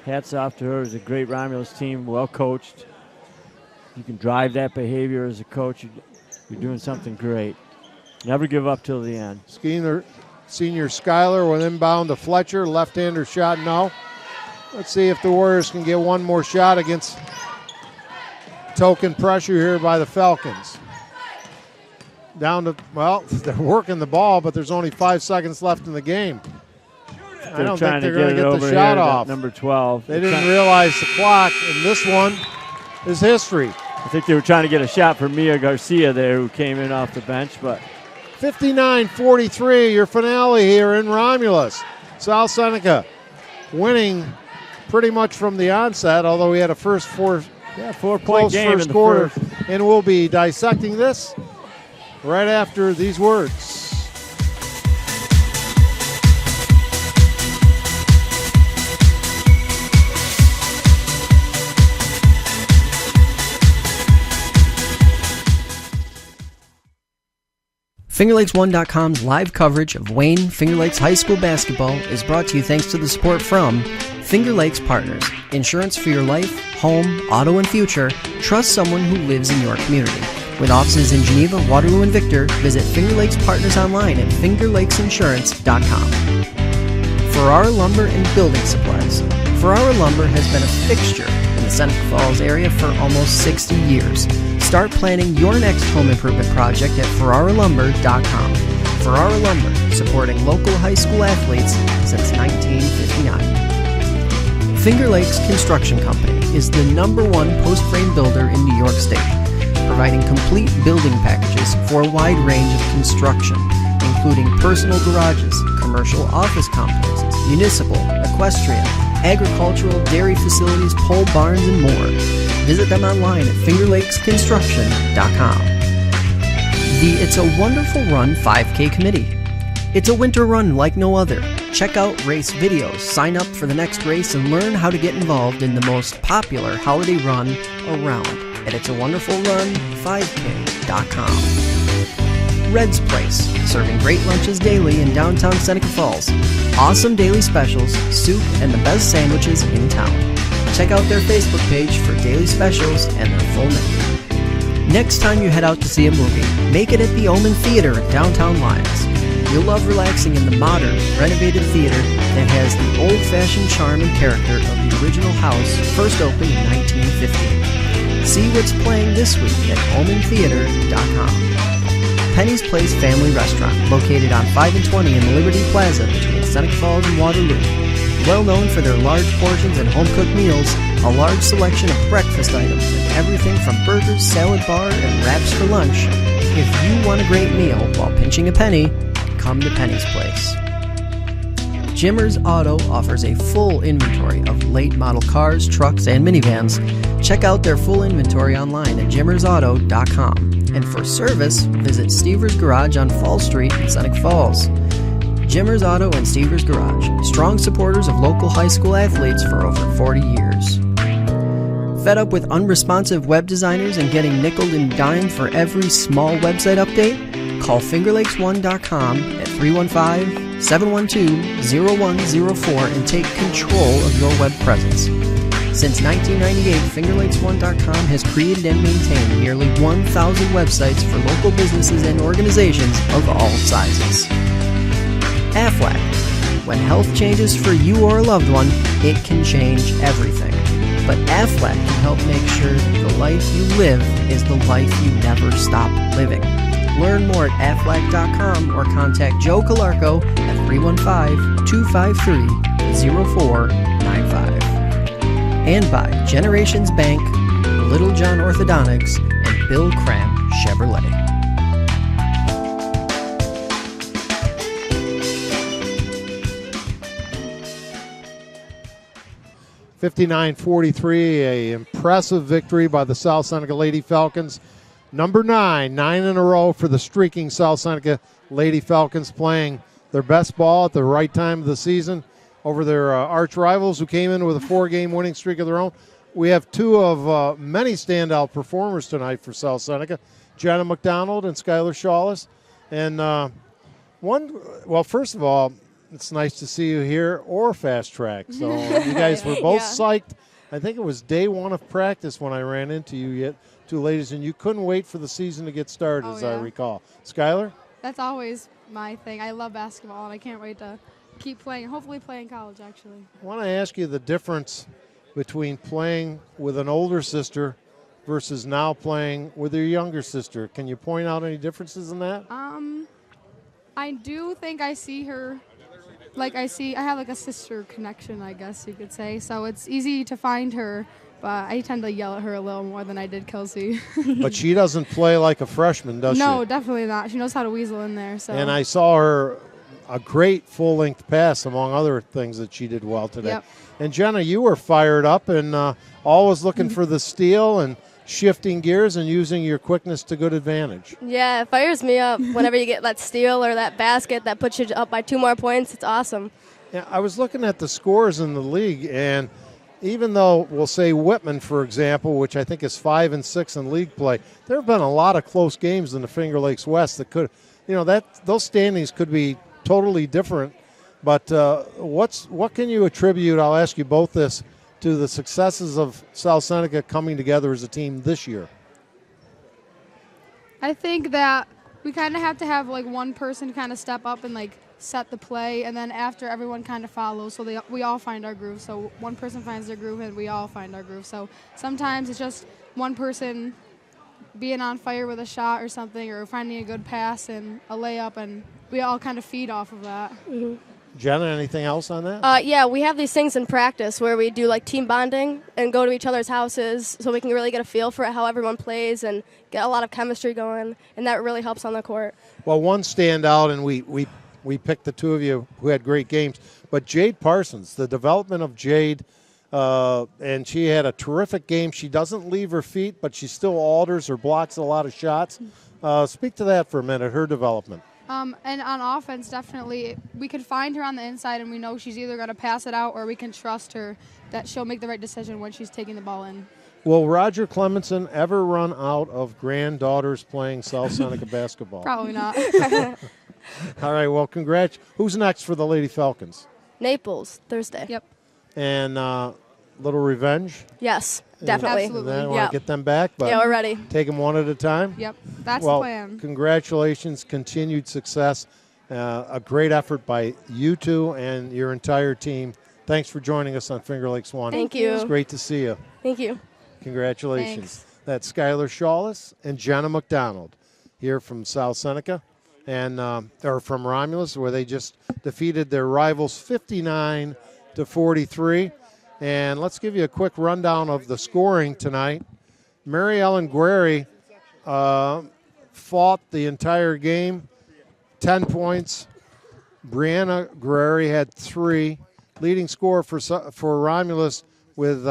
Hats off to her. It's a great Romulus team, well coached. You can drive that behavior as a coach. You're doing something great. Never give up till the end. Senior Schuyler with inbound to Fletcher. Left-hander shot, no. Let's see if the Warriors can get one more shot against token pressure here by the Falcons. Down to, well, they're working the ball, but there's only 5 seconds left in the game. I don't think they're going to get the shot off. Number 12. They didn't realize the clock, and this one is history. I think they were trying to get a shot for Mia Garcia there, who came in off the bench, but 59-43, your finale here in Romulus. South Seneca winning pretty much from the onset, although we had a first 4-point game first in the quarter. first. And we'll be dissecting this right after these words. FingerLakes1.com's live coverage of Wayne Finger Lakes High School basketball is brought to you thanks to the support from Finger Lakes Partners. Insurance for your life, home, auto, and future. Trust someone who lives in your community. With offices in Geneva, Waterloo, and Victor, visit Finger Lakes Partners online at fingerlakesinsurance.com. Ferrara Lumber and Building Supplies. Ferrara Lumber has been a fixture in the Seneca Falls area for almost 60 years. Start planning your next home improvement project at ferraralumber.com. Ferrara Lumber, supporting local high school athletes since 1959. Finger Lakes Construction Company is the #1 post-frame builder in New York State, providing complete building packages for a wide range of construction, including personal garages, commercial office complexes, municipal, equestrian, agricultural, dairy facilities, pole barns, and more. Visit them online at fingerlakesconstruction.com. The It's a Wonderful Run 5K Committee. It's a winter run like no other. Check out race videos, sign up for the next race, and learn how to get involved in the most popular holiday run around at itsawonderfulrun5k.com. Red's Place, serving great lunches daily in downtown Seneca Falls. Awesome daily specials, soup, and the best sandwiches in town. Check out their Facebook page for daily specials and their full menu. Next time you head out to see a movie, make it at the Omen Theater in downtown Lyons. You'll love relaxing in the modern, renovated theater that has the old-fashioned charm and character of the original house first opened in 1915. See what's playing this week at omentheater.com. Penny's Place Family Restaurant, located on 5 and 20 in the Liberty Plaza between Seneca Falls and Waterloo. Well known for their large portions and home-cooked meals, a large selection of breakfast items, and everything from burgers, salad bar, and wraps for lunch. If you want a great meal while pinching a penny, come to Penny's Place. Jimmer's Auto offers a full inventory of late model cars, trucks, and minivans. Check out their full inventory online at jimmersauto.com. And for service, visit Stever's Garage on Fall Street in Seneca Falls. Jimmer's Auto and Stever's Garage, strong supporters of local high school athletes for over 40 years. Fed up with unresponsive web designers and getting nickeled and dimed for every small website update? Call fingerlakes1.com at 315-712-0104 and take control of your web presence. Since 1998, FingerLakes1.com has created and maintained nearly 1,000 websites for local businesses and organizations of all sizes. Aflac. When health changes for you or a loved one, it can change everything. But Aflac can help make sure the life you live is the life you never stop living. Learn more at aflac.com or contact Joe Calarco at 315-253-0495. And by Generations Bank, Little John Orthodontics, and Bill Cram Chevrolet. (59-43), a impressive victory by the South Seneca Lady Falcons. Number 9 in a row for the streaking South Seneca Lady Falcons, playing their best ball at the right time of the season over their arch rivals who came in with a 4-game winning streak of their own. We have two of many standout performers tonight for South Seneca, Jenna McDonald and Skylar Shawless. And first of all, it's nice to see you here or fast track. So you guys were both psyched. I think it was day one of practice when I ran into you two ladies, and you couldn't wait for the season to get started, I recall. Skylar? That's always my thing. I love basketball, and I can't wait to keep playing, hopefully play in college, actually. I want to ask you the difference between playing with an older sister versus now playing with your younger sister. Can you point out any differences in that? I do think I see her. I have like a sister connection, I guess you could say. So it's easy to find her, but I tend to yell at her a little more than I did Kelsey. But she doesn't play like a freshman, does she? No, definitely not. She knows how to weasel in there. So. And I saw her a great full-length pass, among other things that she did well today. Yep. And Jenna, you were fired up and always looking for the steal and shifting gears and using your quickness to good advantage. Yeah, it fires me up whenever you get that steal or that basket that puts you up by 2 more points. It's awesome. Yeah, I was looking at the scores in the league, and even though we'll say Whitman, for example, which I think is 5-6 in league play, there have been a lot of close games in the Finger Lakes West that could, those standings could be totally different. But what can you attribute, I'll ask you both this, to the successes of South Seneca coming together as a team this year? I think that we kind of have to have one person kind of step up and set the play, and then after everyone kind of follows, so we all find our groove. So one person finds their groove and we all find our groove. So sometimes it's just one person being on fire with a shot or something, or finding a good pass and a layup, and we all kind of feed off of that. Mm-hmm. Jenna, anything else on that? Yeah, we have these things in practice where we do team bonding and go to each other's houses so we can really get a feel for how everyone plays and get a lot of chemistry going, and that really helps on the court. Well, one standout, and we picked the two of you who had great games, but Jade Parsons, the development of Jade, and she had a terrific game. She doesn't leave her feet, but she still alters or blocks a lot of shots. Speak to that for a minute, her development. And on offense, definitely, we could find her on the inside, and we know she's either going to pass it out or we can trust her that she'll make the right decision when she's taking the ball in. Will Roger Clemenson ever run out of granddaughters playing South Seneca basketball? Probably not. All right, well, congrats. Who's next for the Lady Falcons? Naples, Thursday. Yep. And little revenge? Yes, definitely. Absolutely. Then want to get them back, but yeah, we're ready. Take them one at a time? Yep, that's the plan. Congratulations, continued success. A great effort by you two and your entire team. Thanks for joining us on Finger Lakes One. Thank you. It's great to see you. Thank you. Congratulations. Thanks. That's Skylar Shawless and Jenna McDonald here from South Seneca, and or from Romulus, where they just defeated their rivals 59-43. And let's give you a quick rundown of the scoring tonight. Mary Ellen Guerry fought the entire game, 10 points. Brianna Guerry had 3. Leading scorer for Romulus with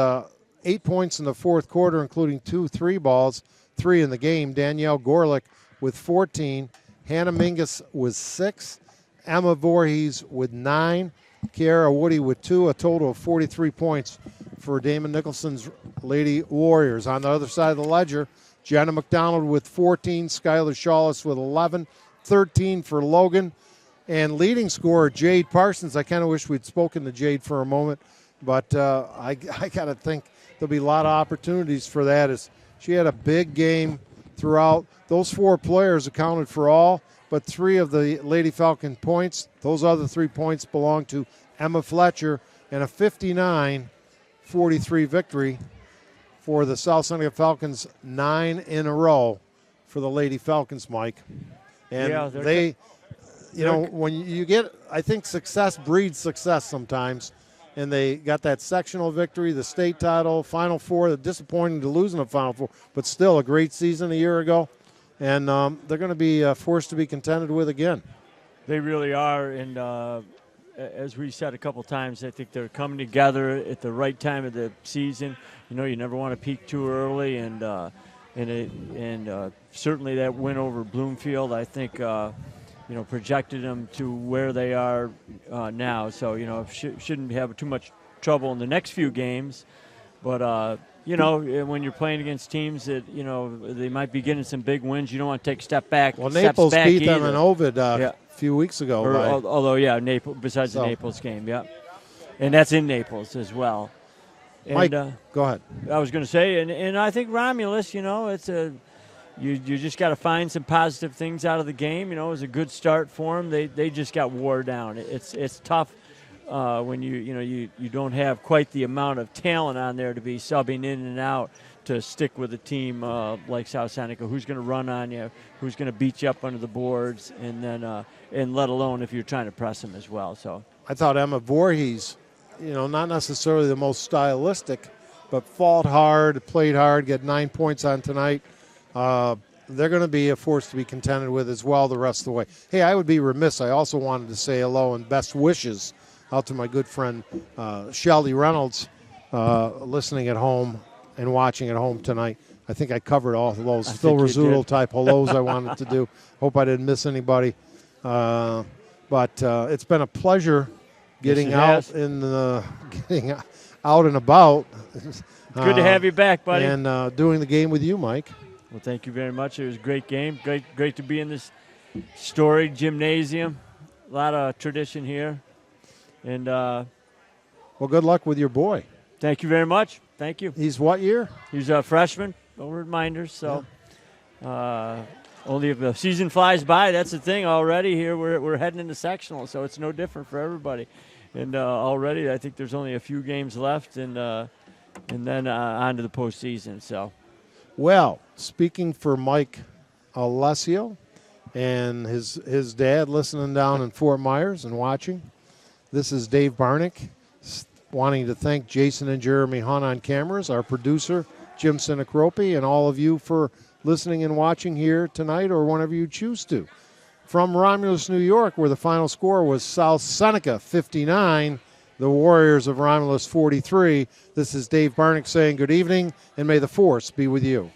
8 points in the fourth quarter, including 2 3-balls, 3 in the game. Danielle Gorlick with 14. Hannah Mingus with 6. Emma Voorhees with 9. Kiara Woody with 2, a total of 43 points for Damon Nicholson's Lady Warriors. On the other side of the ledger, Jenna McDonald with 14, Skylar Shawless with 11, 13 for Logan, and leading scorer Jade Parsons. I kind of wish we'd spoken to Jade for a moment, but I got to think there'll be a lot of opportunities for that. As she had a big game throughout. Those 4 players accounted for all but 3 of the Lady Falcon points. Those other 3 points belong to Emma Fletcher, and a 59-43 victory for the South Seneca Falcons, 9 in a row for the Lady Falcons, Mike. And Yeah, they, when you get, I think success breeds success sometimes. And they got that sectional victory, the state title, Final Four. Disappointing to lose in the Final Four, but still a great season a year ago. And they're going to be a force to be contended with again. They really are, and as we said a couple times, I think they're coming together at the right time of the season. You never want to peak too early, and certainly that win over Bloomfield, I think, projected them to where they are now. So shouldn't have too much trouble in the next few games, but. When you're playing against teams that, they might be getting some big wins, you don't want to take a step back. Well, Naples beat them in Ovid a few weeks ago. Naples, besides the Naples game, yeah. And that's in Naples as well. And, Mike, go ahead. I was going to say, and I think Romulus, it's you just got to find some positive things out of the game. It was a good start for them. They just got wore down. It's tough. When you don't have quite the amount of talent on there to be subbing in and out to stick with a team like South Seneca, who's going to run on you, who's going to beat you up under the boards, and then and let alone if you're trying to press them as well. So I thought Emma Voorhees, not necessarily the most stylistic, but fought hard, played hard, get 9 points on tonight. They're going to be a force to be contended with as well the rest of the way. Hey, I would be remiss. I also wanted to say hello and best wishes out to my good friend Shelly Reynolds, listening at home and watching at home tonight. I think I covered all of those Phil Rizzuto type hellos I wanted to do. Hope I didn't miss anybody. But it's been a pleasure getting out getting out and about. Good to have you back, buddy. And doing the game with you, Mike. Well, thank you very much. It was a great game. Great to be in this storied gymnasium. A lot of tradition here. And well, good luck with your boy. Thank you very much. Thank you. He's what year? He's a freshman over at Minders. So only if the season flies by, that's the thing already. Here we're heading into sectional, so it's no different for everybody. And already I think there's only a few games left, and then on to the postseason. So, well, speaking for Mike Alessio and his dad listening down in Fort Myers and watching, this is Dave Barnick wanting to thank Jason and Jeremy Hunt on cameras, our producer, Jim Sinacropi, and all of you for listening and watching here tonight or whenever you choose to. From Romulus, New York, where the final score was South Seneca 59, the Warriors of Romulus 43, this is Dave Barnick saying good evening, and may the force be with you.